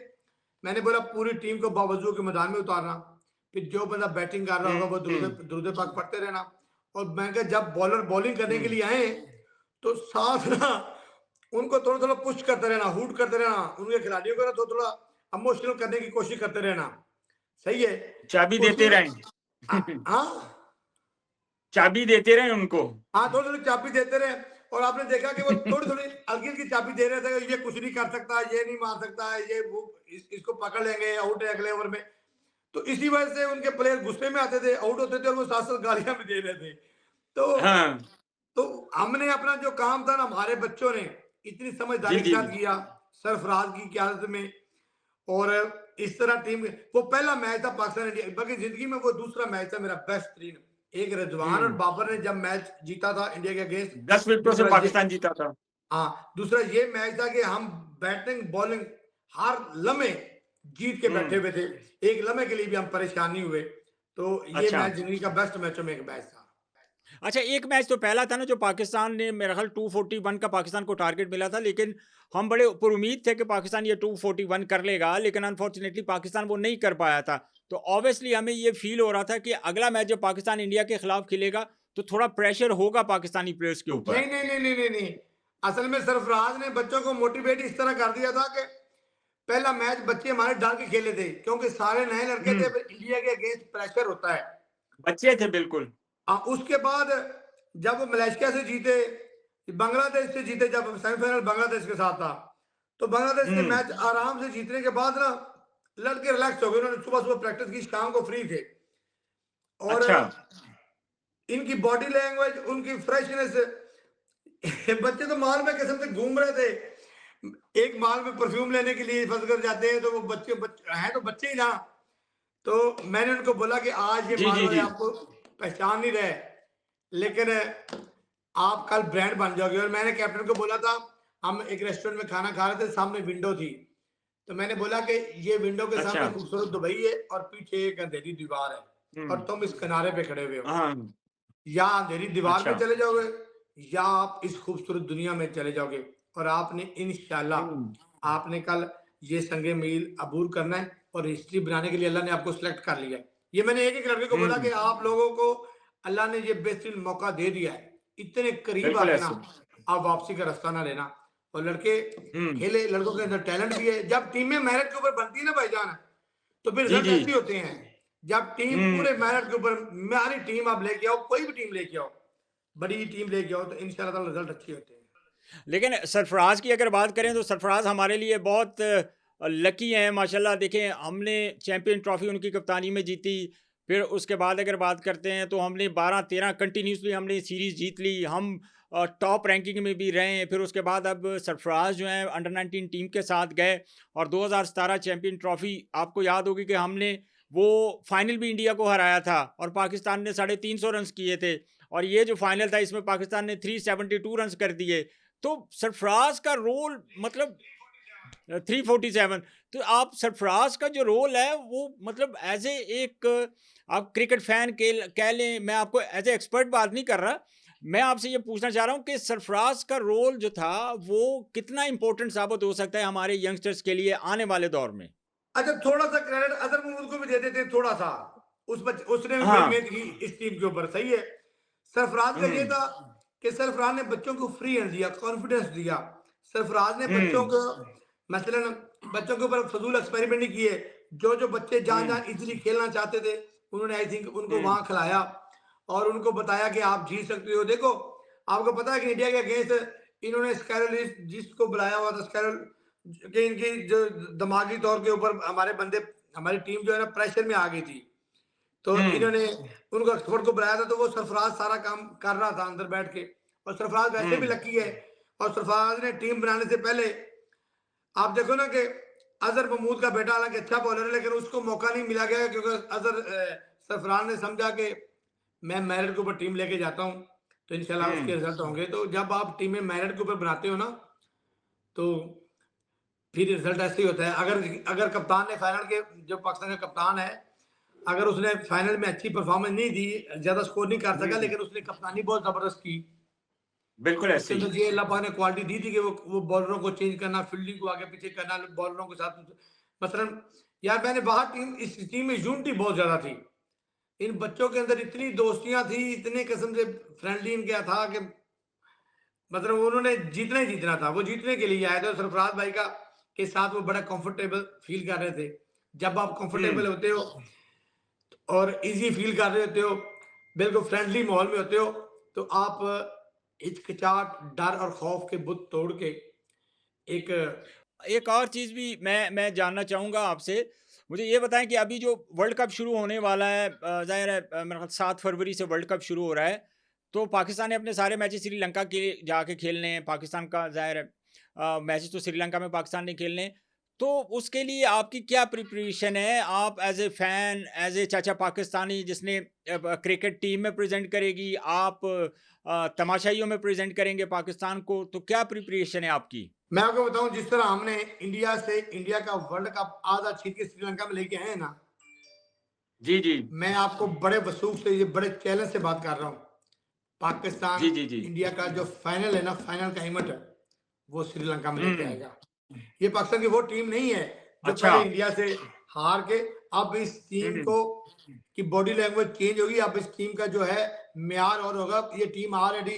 मैंने बोला पूरी टीम को बावजूद के मैदान में उतारना, फिर जो बंदा बैटिंग कर रहा होगा वो हुँ। दुरुद दुरुद पाक पढ़ते रहना। और मैं कहा जब बॉलर बॉलिंग करने के हुँ। लिए आए, तो साथ ना उनको थोड़ा थोड़ा पुश करते रहना, हूट करते रहना, उनके खिलाड़ियों को ना थोड़ा थोड़ा इमोशनल करने की कोशिश करते रहना। सही है। चाबी उसी देते में रहें। हाँ, चाबी देते रहें उनको। हाँ, थोड़ी-थोड़ी चाबी देते रहे। और आपने देखा कि वो थोड़ी-थोड़ी हल्की-हल्की चाबी दे रहे थे, ये कुछ नहीं कर सकता, ये नहीं मार सकता, ये वो इसको पकड़ लेंगे, आउट है अगले ओवर में। तो इसी वजह से उनके प्लेयर गुस्से में आते थे, आउट होते थे, और वो साथ-साथ गालियाँ भी दे रहे थे। तो हाँ। तो हमने अपना जो काम था ना, हमारे बच्चों ने इतनी जी, समझदारी के जी, साथ जी। किया, सरफराज की क़यादत में। और इस तरह टीम, वो पहला मैच था पाकिस्तान इंडिया, बल्कि ज़िंदगी में वो दूसरा मैच था मेरा बेस्ट तरीन। एक रिजवान और हुँ। बाबर ने जब मैच जीता था इंडिया के अगेंस्ट। 10 विकेटों से दूसरा ये, पाकिस्तान जीता था। दूसरा ये मैच था कि हम बैटिंग, बॉलिंग हर लम्हे जीत के बैठे हुँ। हुए थे। एक लम्हे के लिए भी हम परेशान नहीं हुए। तो ये अच्छा। मैच ज़िंदगी का बेस्ट मैचों में एक मैच था। अच्छा, एक मैच तो पहला था ना जो पाकिस्तान ने मेरा ख़्याल 241 का पाकिस्तान को टारगेट मिला था, लेकिन हम बड़े पुरुम्मीद थे कि पाकिस्तान ये 241 कर लेगा, लेकिन अनफॉर्चुनेटली पाकिस्तान वो नहीं कर पाया था। तो ऑब्वियसली हमें ये फ़ील हो रहा था कि अगला मैच जब पाकिस्तान इंडिया के खिलाफ खेलेगा, तो थोड़ा प्रेशर होगा पाकिस्तानी प्लेयर्स के ऊपर। नहीं, नहीं, नहीं, नहीं, नहीं, नहीं। असल में सरफराज ने बच्चों को मोटिवेट इस तरह कर दिया था कि पहला मैच बच्चे हमारे डर के खेले थे, क्योंकि सारे नए लड़के थे, हुँ। फिर इंडिया के अगेंस्ट प्रेशर होता है। बच्चे थे बिल्कुल। उसके बाद जब वो मलेशिया से जीते, बांग्लादेश से जीते, जब सेमीफाइनल बांग्लादेश के साथ था, तो बांग्लादेश ने हुँ। मैच आराम से जीतने के बाद ना लड़के रिलैक्स हो गए। उन्होंने सुबह-सुबह प्रैक्टिस की, शाम को फ्री थे। और अच्छा। इनकी बॉडी लैंग्वेज, उनकी फ्रेशनेस, बच्चे तो मॉल में कसम से घूम रहे थे। एक मॉल में परफ्यूम लेने के लिए फंस कर जाते हैं, तो वो हैं तो बच्चे ही ना। तो मैंने उनको बोला कि आज ये जी, माल जी, वाले जी। आपको पहचान नहीं रहे, लेकिन आप कल ब्रांड बन जाओगे। और मैंने कैप्टन को बोला था, हम एक रेस्टोरेंट में खाना खा रहे थे, सामने विंडो थी। तो मैंने बोला कि ये विंडो के अच्छा। सामने खूबसूरत दुबई है, और पीछे एक अंधेरी दीवार है, और हुँ। तुम इस किनारे पे खड़े हुए हो। हाँ। या अंधेरी दीवार पे अच्छा। चले जाओगे, या आप इस खूबसूरत दुनिया में चले जाओगे। और आपने हुँ। इंशाल्लाह आपने कल ये संगे मील अबूर करना है, और हिस्ट्री बनाने के लिए अल्लाह ने आपको सेलेक्ट कर लिया है। ये मैंने एक-एक लड़के को बोला कि हुँ। आप लोगों को अल्लाह ने ये बेहतरीन मौका दे दिया है। इतने करीब बिल्कुल आके ना ऐसे। आप वापसी का रास्ता ना लेना। और लड़के हुँ। खेले, लड़कों के अंदर टैलेंट भी है। जब टीमें मेरिट के ऊपर बनती है ना भाईजान, तो फिर जी, रिजल्ट जी। ऐसे ही होते हैं। जब टीम हुँ। पूरे मेरिट के ऊपर, हमारी टीम आप लेके आओ, कोई भी टीम लेके आओ, बड़ी टीम लेके आओ, तो इंशाल्लाह ताला रिजल्ट अच्छे होते हैं। लेकिन सरफराज की अगर बात करें तो सरफराज हमारे लिए बहुत लकी हैं माशाल्लाह। देखें हमने चैंपियन ट्रॉफी उनकी कप्तानी में जीती, फिर उसके बाद अगर बात करते हैं तो हमने 12-13 कंटिन्यूसली हमने सीरीज़ जीत ली, हम टॉप रैंकिंग में भी रहे हैं। फिर उसके बाद अब सरफराज जो हैं अंडर 19 टीम के साथ गए और 2017 चैंपियन ट्रॉफी आपको याद होगी कि हमने वो फाइनल भी इंडिया को हराया था और पाकिस्तान ने 350 रन्स किए थे और ये जो फाइनल था इसमें पाकिस्तान ने 372 रन्स कर दिए। तो सरफराज का रोल मतलब 347। तो आप सरफराज का जो रोल है वो मतलब आप क्रिकेट फैन के कह लें, मैं आपको एज ए एक्सपर्ट बात नहीं कर रहा, मैं आपसे ये पूछना चाह रहा हूँ कि सरफराज का रोल जो था वो कितना इंपॉर्टेंट साबित हो सकता है हमारे यंगस्टर्स के लिए आने वाले दौर में? अच्छा, थोड़ा-सा क्रेडिट अदर महमूद को भी दे देते थोड़ा-सा। उसने भी बड़ी हाँ। मेहनत की इस टीम के ऊपर, सही है। सरफराज का ये हुँ, था कि सरफराज ने बच्चों को फ्री हैंड दिया, कॉन्फिडेंस दिया। सरफराज ने बच्चों हुँ, को मसलन बच्चों के ऊपर फ़िज़ूल एक्सपेरिमेंट नहीं किए। जो-जो बच्चे हुँ, जहाँ-जहाँ ईज़िली खेलना चाहते थे, उन्होंने आई थिंक उनको हुँ, वहाँ खिलाया और उनको बताया कि आप जीत सकते हो। देखो, आपको पता है कि इंडिया के अगेंस्ट इन्होंने जिसको बुलाया हुआ था, कि इनकी जो दिमागी तौर के ऊपर हमारी टीम जो है ना प्रेशर में आ गई थी। तो हुँ, इन्होंने उनको एक्सपर्ट को बुलाया था, तो वो सरफराज सारा काम कर रहा था अंदर बैठ के। और सरफराज वैसे भी हुँ, लकी है। और सरफराज ने टीम बनाने से पहले आप देखो ना कि अजहर महमूद का बेटा हालांकि अच्छा बॉलर है, लेकिन उसको मौका नहीं मिला गया क्योंकि सरफराज ने समझा कि मैं मेरिट के ऊपर टीम लेके जाता हूँ, तो इंशाल्लाह उसके हुँ, रिजल्ट होंगे। तो जब आप टीमें मेरिट के ऊपर बनाते हो ना, तो फिर रिजल्ट ऐसे ही होता है। अगर अगर कप्तान ने फाइनल के जो पाकिस्तान का कप्तान है, अगर उसने फाइनल में अच्छी परफॉर्मेंस नहीं दी, ज्यादा स्कोर नहीं कर सका, हुँ, लेकिन उसने कप्तानी बहुत जबरदस्त की। बिल्कुल उसके ऐसे ही। अंदर ये अल्लाह पाक ने क्वालिटी दी थी कि वो बॉलरों को चेंज करना, फील्डिंग को आगे पीछे करना, बॉलरों के साथ मसलन यार मैंने बाहर इस टीम में यूनिटी बहुत ज्यादा थी। इन बच्चों के अंदर इतनी दोस्तियां थी, इतने किस्म से फ्रेंडली इनका था कि मतलब उन्होंने जीतना ही जीतना था। वो जीतने के लिए आए थे। सरफराज भाई का के साथ वो बड़ा कंफर्टेबल फील कर रहे थे। जब आप हुँ। कंफर्टेबल होते हो और इजी फील कर रहे होते हो, बिल्कुल फ्रेंडली माहौल में होते हो, तो आप हिचकिचाहट, डर और खौफ के बुत तोड़ के एक एक और चीज़ भी मैं जानना चाहूँगा आपसे। मुझे ये बताएँ कि अभी जो वर्ल्ड कप शुरू होने वाला है, ज़ाहिर है, मेरे ख़्याल 7 फरवरी से वर्ल्ड कप शुरू हो रहा है। तो पाकिस्तान ने अपने सारे मैचेज़ श्रीलंका के जाके खेलने हैं। पाकिस्तान का ज़ाहिर है मैचेज़ तो श्रीलंका में पाकिस्तान ने खेलने हैं। तो उसके लिए आपकी क्या प्रिपरेशन है? आप as a fan, as a चाचा पाकिस्तानी जिसने क्रिकेट टीम में प्रेज़ेंट करेगी, आप तमाशाइयों में प्रेज़ेंट करेंगे पाकिस्तान को, तो क्या प्रिपरेशन है आपकी? मैं आपको बताऊं, जिस तरह हमने इंडिया का वर्ल्ड कप आधा छीन के श्रीलंका में लेके आए हैं ना, जी, जी। मैं आपको बड़े वसूख से, ये बड़े चैलेंज से बात कर रहा हूँ। पाकिस्तान जी, जी, जी। इंडिया का जो फाइनल है ना, फाइनल का इवेंट है, वो श्रीलंका में लेके हुँ। आएगा। ये पाकिस्तान की वो टीम नहीं है जो अच्छा। पहले इंडिया से हार के, अब इस टीम हुँ। को की बॉडी लैंग्वेज चेंज होगी। अब इस टीम का जो है म्यार और होगा। ये टीम ऑलरेडी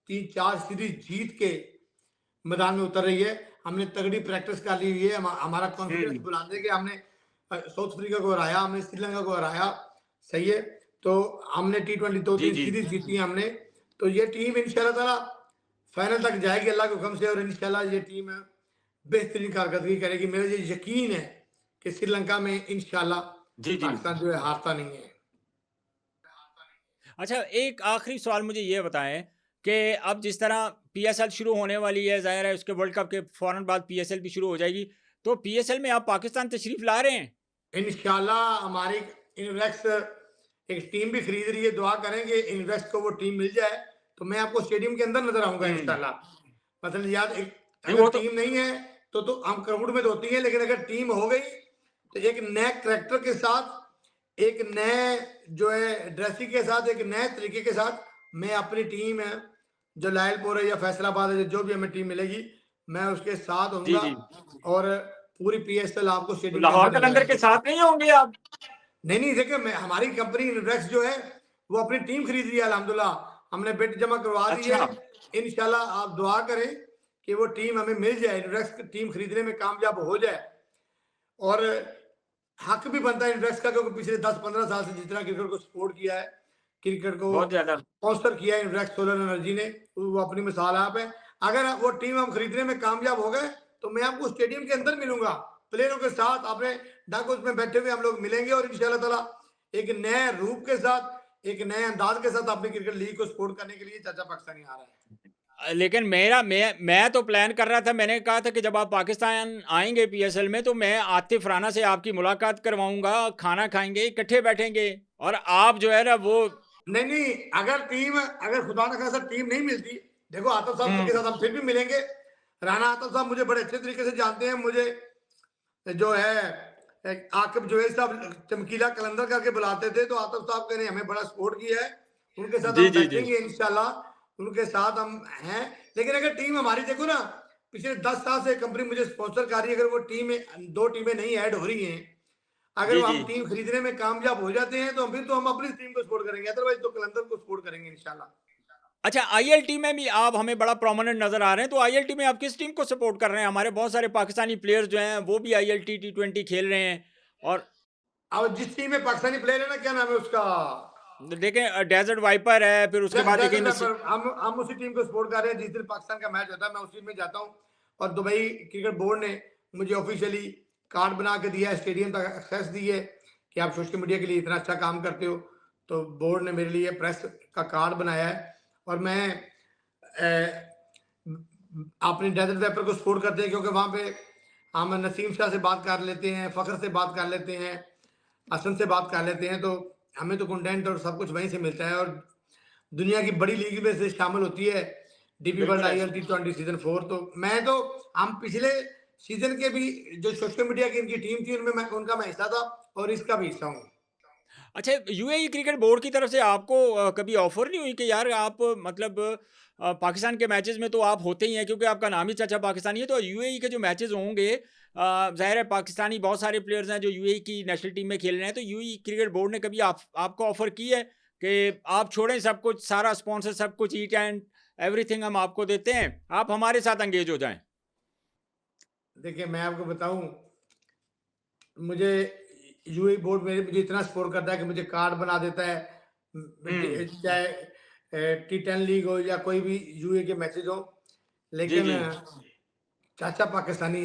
3-4 सीरीज जीत के मैदान में उतर रही है। हमने तगड़ी प्रैक्टिस कर ली हुई है। हमारा कॉन्फिडेंस हुँ। बुलंद है कि हमने साउथ अफ्रीका को हराया, हमने श्रीलंका को हराया, सही है। तो हमने T20 जी, 2-3 जी। सीरीज जीती है हमने। तो ये टीम इंशाल्लाह ताला फाइनल तक जाएगी अल्लाह के हुक्म से, और इंशाल्लाह ये टीम बेहतरीन कारकर्दगी करेगी। मेरा ये यकीन है कि श्रीलंका में इंशाल्लाह जी, जी। पाकिस्तान जो है हारता नहीं है। अच्छा, एक आखिरी सवाल मुझे ये बताएँ कि अब जिस तरह पीएसएल शुरू होने वाली है, ज़ाहिर है उसके वर्ल्ड कप के फ़ौरन बाद पीएसएल भी शुरू हो जाएगी। तो पीएसएल में आप पाकिस्तान तशरीफ़ ला रहे हैं? इंशाल्लाह हमारी इन्वेस्ट एक टीम भी खरीद रही है। दुआ करेंगे इन्वेस्ट को वो टीम मिल जाए, तो मैं आपको स्टेडियम के अंदर नजर आऊंगा हुँ। इंशाल्लाह। मतलब याद एक, नहीं अगर वो तो टीम नहीं है तो हम क्राउड में तो होती है, लेकिन अगर टीम हो गई तो एक नए करेक्टर के साथ, एक नए जो है ड्रेसिंग के साथ, एक नए तरीके के साथ मैं अपनी टीम है जो लायलपुर है या फैसलाबाद है, जो भी हमें टीम मिलेगी, मैं उसके साथ जी, होऊंगा। जी। और पूरी पीएसएल आपको तो स्टेडियम के लाहौर अंदर नजर कलंदर के आएगी। साथ नहीं होंगे आप? नहीं, नहीं, देखिए मैं हमारी कंपनी इन्वेस्ट जो है वो अपनी टीम खरीद रही है अल्हम्दुलिल्लाह। हमने बिड जमा करवा दी है। अच्छा। इंशाल्लाह आप दुआ करें कि वो टीम हमें मिल जाए, इन्वेस्ट टीम खरीदने में कामयाब हो जाए। और हक भी बनता है इन्वेस्ट का, क्योंकि पिछले 10-15 साल से जितना क्रिकेट को सपोर्ट किया है, क्रिकेट को बहुत ज़्यादा। स्पॉन्सर किया है इन्वेस्ट सोलर एनर्जी ने, वो अपनी मिसाल आप है। अगर वो टीम हम खरीदने में कामयाब हो गए, तो मैं आपको स्टेडियम के अंदर मिलूंगा, प्लेयरों के साथ अपने डाकोस में बैठे हुए हम लोग मिलेंगे, और इंशाल्लाह ताला एक नए रूप के साथ, एक नए अंदाज के साथ अपनी क्रिकेट लीग को सपोर्ट करने के लिए चाचा पाकिस्तानी आ रहा है। लेकिन मैं तो प्लान कर रहा था, मैंने कहा था कि जब आप पाकिस्तान आएँगे पीएसएल में तो मैं आतिफ राना से आपकी मुलाकात करवाऊँगा, खाना खाएँगे, इकट्ठे बैठेंगे और आप जो है ना वो नहीं, नहीं, अगर खुदा न खास्ता टीम नहीं मिलती, देखो आतिफ साहब के हुँ। साथ हम फिर भी मिलेंगे। राणा आतिफ साहब मुझे बड़े अच्छे तरीके से जानते हैं। मुझे जो है आकिब जुवैद साहब चमकीला कलंदर करके बुलाते थे, तो आतिफ साहब ने हमें बड़ा सपोर्ट किया है। उनके साथ जी, हम जी, जी। बैठेंगे इंशाल्लाह, उनके साथ हम हैं। लेकिन अगर टीम हमारी देखो ना, पिछले 10 साल से कंपनी मुझे स्पॉन्सर कर रही है, अगर वो टीम में 2 टीमें नहीं ऐड हो रही हैं, अगर जी, वो जी। हम टीम खरीदने में कामयाब हो जाते हैं, तो फिर तो हम अपनी टीम को सपोर्ट करेंगे, अदरवाइज़ तो कलंदर को सपोर्ट करेंगे इंशाल्लाह। अच्छा, आईएलटी में भी आप हमें बड़ा प्रोमिनेंट नज़र आ रहे हैं, तो आईएलटी में आप किस टीम को सपोर्ट कर रहे हैं? हमारे बहुत सारे पाकिस्तानी प्लेयर्स जो हैं, वो भी आईएलटी टी20 खेल रहे हैं और अब जिस टीम में पाकिस्तानी प्लेयर है ना, क्या नाम है उसका? देखें डेज़र्ट वाइपर है, फिर उसके बाद देखें डेजर्ट नसी वेपर, हम उसी टीम को सपोर्ट कर रहे हैं। जिस दिन पाकिस्तान का मैच होता है, मैं उसी में जाता हूँ। और दुबई क्रिकेट बोर्ड ने मुझे ऑफिशियली कार्ड बना के दिया है, स्टेडियम तक एक्सेस दी है कि आप सोशल मीडिया के लिए इतना अच्छा काम करते हो। तो बोर्ड ने मेरे लिए प्रेस का कार्ड बनाया है, और मैं अपने डेजर्ट वेपर को सपोर्ट करते हैं, क्योंकि वहाँ पे हम नसीम शाह से बात कर लेते हैं, फ़खर से बात कर लेते हैं, हसन से बात कर लेते हैं, तो हमें तो कंटेंट और सब कुछ वहीं से मिलता है। और दुनिया की बड़ी लीग में से शामिल होती है डीपी वर्ल्ड बिल्कुल आईएल ऐसा। टी20 सीजन 4। तो मैं तो, हम पिछले सीजन के भी जो सोशल मीडिया की इनकी टीम थी, उनमें मैं उनका मैं हिस्सा था, और इसका भी हिस्सा हूँ। अच्छा, यूएई क्रिकेट बोर्ड की तरफ से आपको कभी ऑफर नहीं हुई कि यार आप मतलब पाकिस्तान के मैचेस में तो आप होते ही हैं क्योंकि आपका नाम ही चाचा पाकिस्तानी है, तो यूएई के जो मैचेस होंगे ज़ाहिर है पाकिस्तानी बहुत सारे प्लेयर्स हैं जो यूएई की नेशनल टीम में खेल रहे हैं, तो यूएई क्रिकेट बोर्ड ने कभी आपको ऑफर की है कि आप छोड़ें सब कुछ, सारा स्पॉन्सर सब कुछ, ईट एंड एवरीथिंग हम आपको देते हैं, आप हमारे साथ एंगेज हो जाएं? देखिए, मैं आपको बताऊं, मुझे यूएई बोर्ड मेरे मुझे इतना सपोर्ट करता है कि मुझे कार्ड बना देता है। हम्म। चाहे टी10 लीग हो या कोई भी यूएई के मैचेज हो। जी, लेकिन जी। चाचा पाकिस्तानी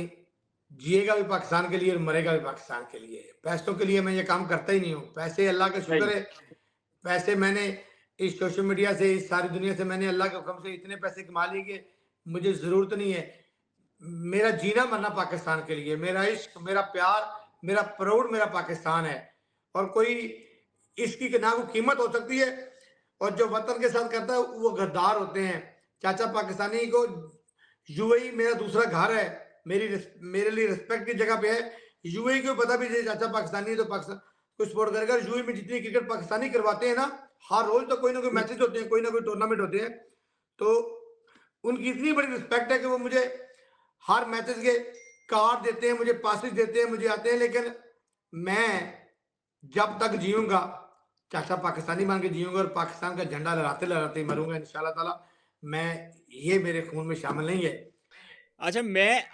जिएगा भी पाकिस्तान के लिए और मरेगा भी पाकिस्तान के लिए। पैसों के लिए मैं ये काम करता ही नहीं हूँ। पैसे अल्लाह का शुक्र सही। है, पैसे मैंने इस सोशल मीडिया से, इस सारी दुनिया से मैंने अल्लाह के हुक्म से इतने पैसे कमा लिए कि मुझे ज़रूरत नहीं है। मेरा जीना मरना पाकिस्तान के लिए, मेरा इश्क, मेरा प्यार, मेरा प्राउड मेरा पाकिस्तान है। और कोई इसकी ना कोई कीमत हो सकती है, और जो वतन के साथ करता है वो गद्दार होते हैं। चाचा पाकिस्तानी को, यूएई मेरा दूसरा घर है, मेरे लिए रिस्पेक्ट की जगह पे है। यूएई को पता भी है चाचा पाकिस्तानी है, तो पाकिस्तान को सपोर्ट करेगा। यूएई में जितनी क्रिकेट पाकिस्तानी करवाते हैं ना, हर रोज तो कोई ना कोई मैचेज होते हैं, कोई ना कोई टूर्नामेंट होते हैं, तो उनकी इतनी बड़ी रिस्पेक्ट है कि वो मुझे हर मैचेस के कार्ड देते हैं, मुझे पासेस देते हैं, मुझे आते हैं। लेकिन मैं जब तक जीऊँगा, चाचा पाकिस्तानी बन के जीऊँगा, और पाकिस्तान का झंडा लहराते-लहराते ही मरूँगा इंशाअल्लाह ताला। मैं ये मेरे खून में शामिल नहीं है। अच्छा, मैं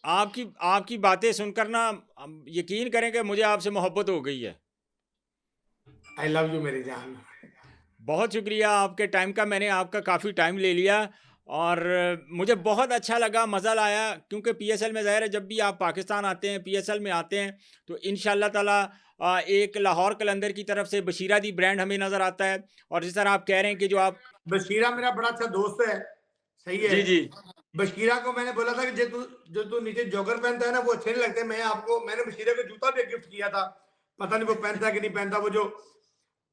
आपकी आपकी बातें सुनकर ना यकीन करें कि मुझे आपसे मोहब्बत हो गई है। आई लव यू मेरी जान। बहुत शुक्रिया आपके टाइम का, मैंने आपका काफ़ी टाइम ले लिया और मुझे बहुत अच्छा लगा, मज़ा आया क्योंकि पीएसएल में ज़ाहिर है जब भी आप पाकिस्तान आते हैं, पीएसएल में आते हैं, तो इंशाअल्लाह ताला एक लाहौर कलंदर की तरफ से बशीरा दी ब्रांड हमें नज़र आता है और जिस तरह आप कह रहे हैं कि जो आप बशीरा मेरा बड़ा अच्छा दोस्त है, सही है। जी, जी। बशीरा को मैंने बोला था कि जो तू नीचे जॉगर पहनता है ना, वो अच्छे नहीं लगते। मैंने बशीरा को जूता भी गिफ्ट किया था। पता नहीं वो पहनता है कि नहीं पहनता, वो जो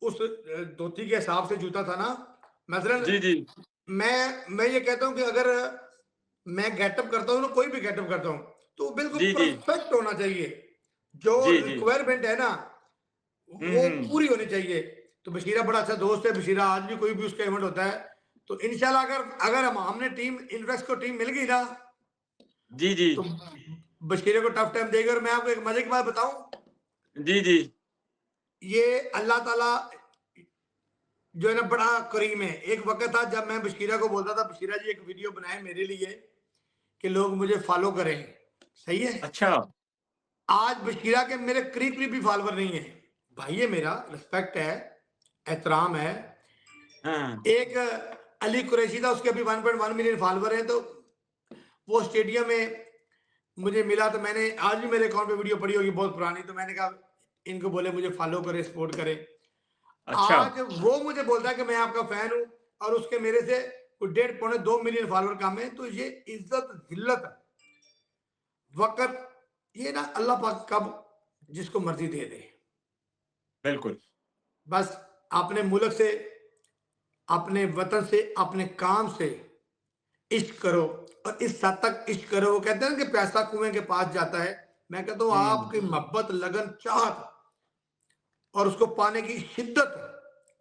उस धोती के हिसाब से जूता था ना। मसलन जी, जी। मैं ये कहता हूँ कि अगर मैं गेटअप करता हूँ ना, कोई भी गेटअप करता हूँ, तो बिल्कुल जी, जी। परफेक्ट होना चाहिए। जो जी, जी। रिक्वायरमेंट है ना, हुँ, वो हुँ। पूरी होनी चाहिए। तो बशीरा बड़ा अच्छा दोस्त है। बशीरा आज भी कोई भी उसका इवेंट होता है, तो इंशाल्लाह अगर अगर हमने टीम इन्वेस्ट को टीम मिल गई ना, जी, जी। तो बशीरे को टफ टाइम देगा। और मैं आपको एक मजे की बात बताऊं, जी, जी। ये अल्लाह ताला जो है ना बड़ा करीम है। एक वक्त था जब मैं बशीरा को बोलता था, बशीरा जी एक वीडियो बनाए मेरे लिए कि लोग मुझे फॉलो करें, सही है। अच्छा। आज बशीरा के मेरे करीब करीब भी फॉलोवर नहीं है। भाई ये मेरा रिस्पेक्ट है, एहतराम है। हाँ। एक अली कुरैशी था, उसके अभी 1.1 मिलियन फॉलोवर हैं। तो वो स्टेडियम में मुझे मिला, तो मैंने आज भी मेरे अकाउंट पे वीडियो पड़ी होगी बहुत पुरानी, तो मैंने कहा इनको बोले मुझे फॉलो करें, सपोर्ट करें। अच्छा। आज वो मुझे बोलता है कि मैं आपका फैन हूं, और उसके मेरे से कोई 1.5 पौने 2 मिलियन फॉलोवर कम है। तो ये इज्जत जिल्लत वक्त, ये ना अल्लाह पाक कब जिसको मर्जी दे दे। बिल्कुल। बस अपने मुल्क से, अपने वतन से, अपने काम से इश्क करो, और इस हद तक इश्क करो। वो कहते हैं ना कि पैसा कुएं के पास जाता है। मैं कहता हूँ हुँ। आपकी मोहब्बत, लगन, चाहत और उसको पाने की शिद्दत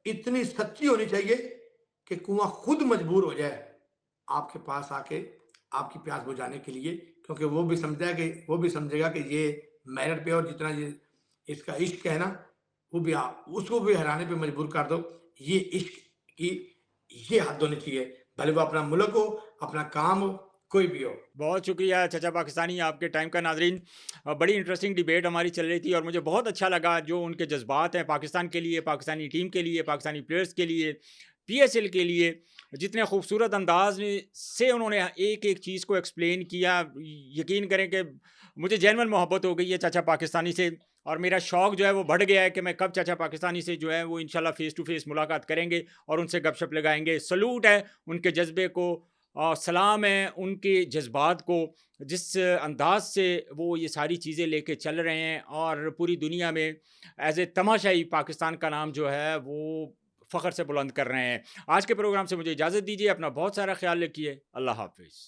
इतनी सच्ची होनी चाहिए कि कुआँ खुद मजबूर हो जाए आपके पास आके आपकी प्यास बुझाने के लिए, क्योंकि वो भी समझेगा कि ये मेरिट पे और जितना ये इसका इश्क है ना, वो भी आप उसको भी हराने पे मजबूर कर दो। ये इश्क की ये हद होनी चाहिए, भले वो अपना मुल्क हो, अपना काम हो, कोई भी हो। बहुत शुक्रिया चाचा पाकिस्तानी आपके टाइम का। नाज़रीन, बड़ी इंटरेस्टिंग डिबेट हमारी चल रही थी और मुझे बहुत अच्छा लगा जो उनके जज़्बात हैं पाकिस्तान के लिए, पाकिस्तानी टीम के लिए, पाकिस्तानी प्लेयर्स के लिए, पीएसएल के लिए। जितने खूबसूरत अंदाज़ में से उन्होंने एक-एक चीज़ को एक्सप्लेन किया, यकीन करें कि मुझे जेन्युइन मोहब्बत हो गई है चाचा पाकिस्तानी से और मेरा शौक जो है वो बढ़ गया है कि मैं कब चाचा पाकिस्तानी से जो है वो इंशाल्लाह फ़ेस टू फ़ेस मुलाकात करेंगे और उनसे गपशप लगाएँगे। सैल्यूट है उनके जज़्बे को, सलाम है उनके जज़्बात को, जिस अंदाज़ से वो ये सारी चीज़ें लेके चल रहे हैं और पूरी दुनिया में एज़ ए तमाशाई पाकिस्तान का नाम जो है वो फ़ख्र से बुलंद कर रहे हैं। आज के प्रोग्राम से मुझे इजाज़त दीजिए। अपना बहुत सारा ख़्याल रखिए। अल्लाह हाफ़िज़।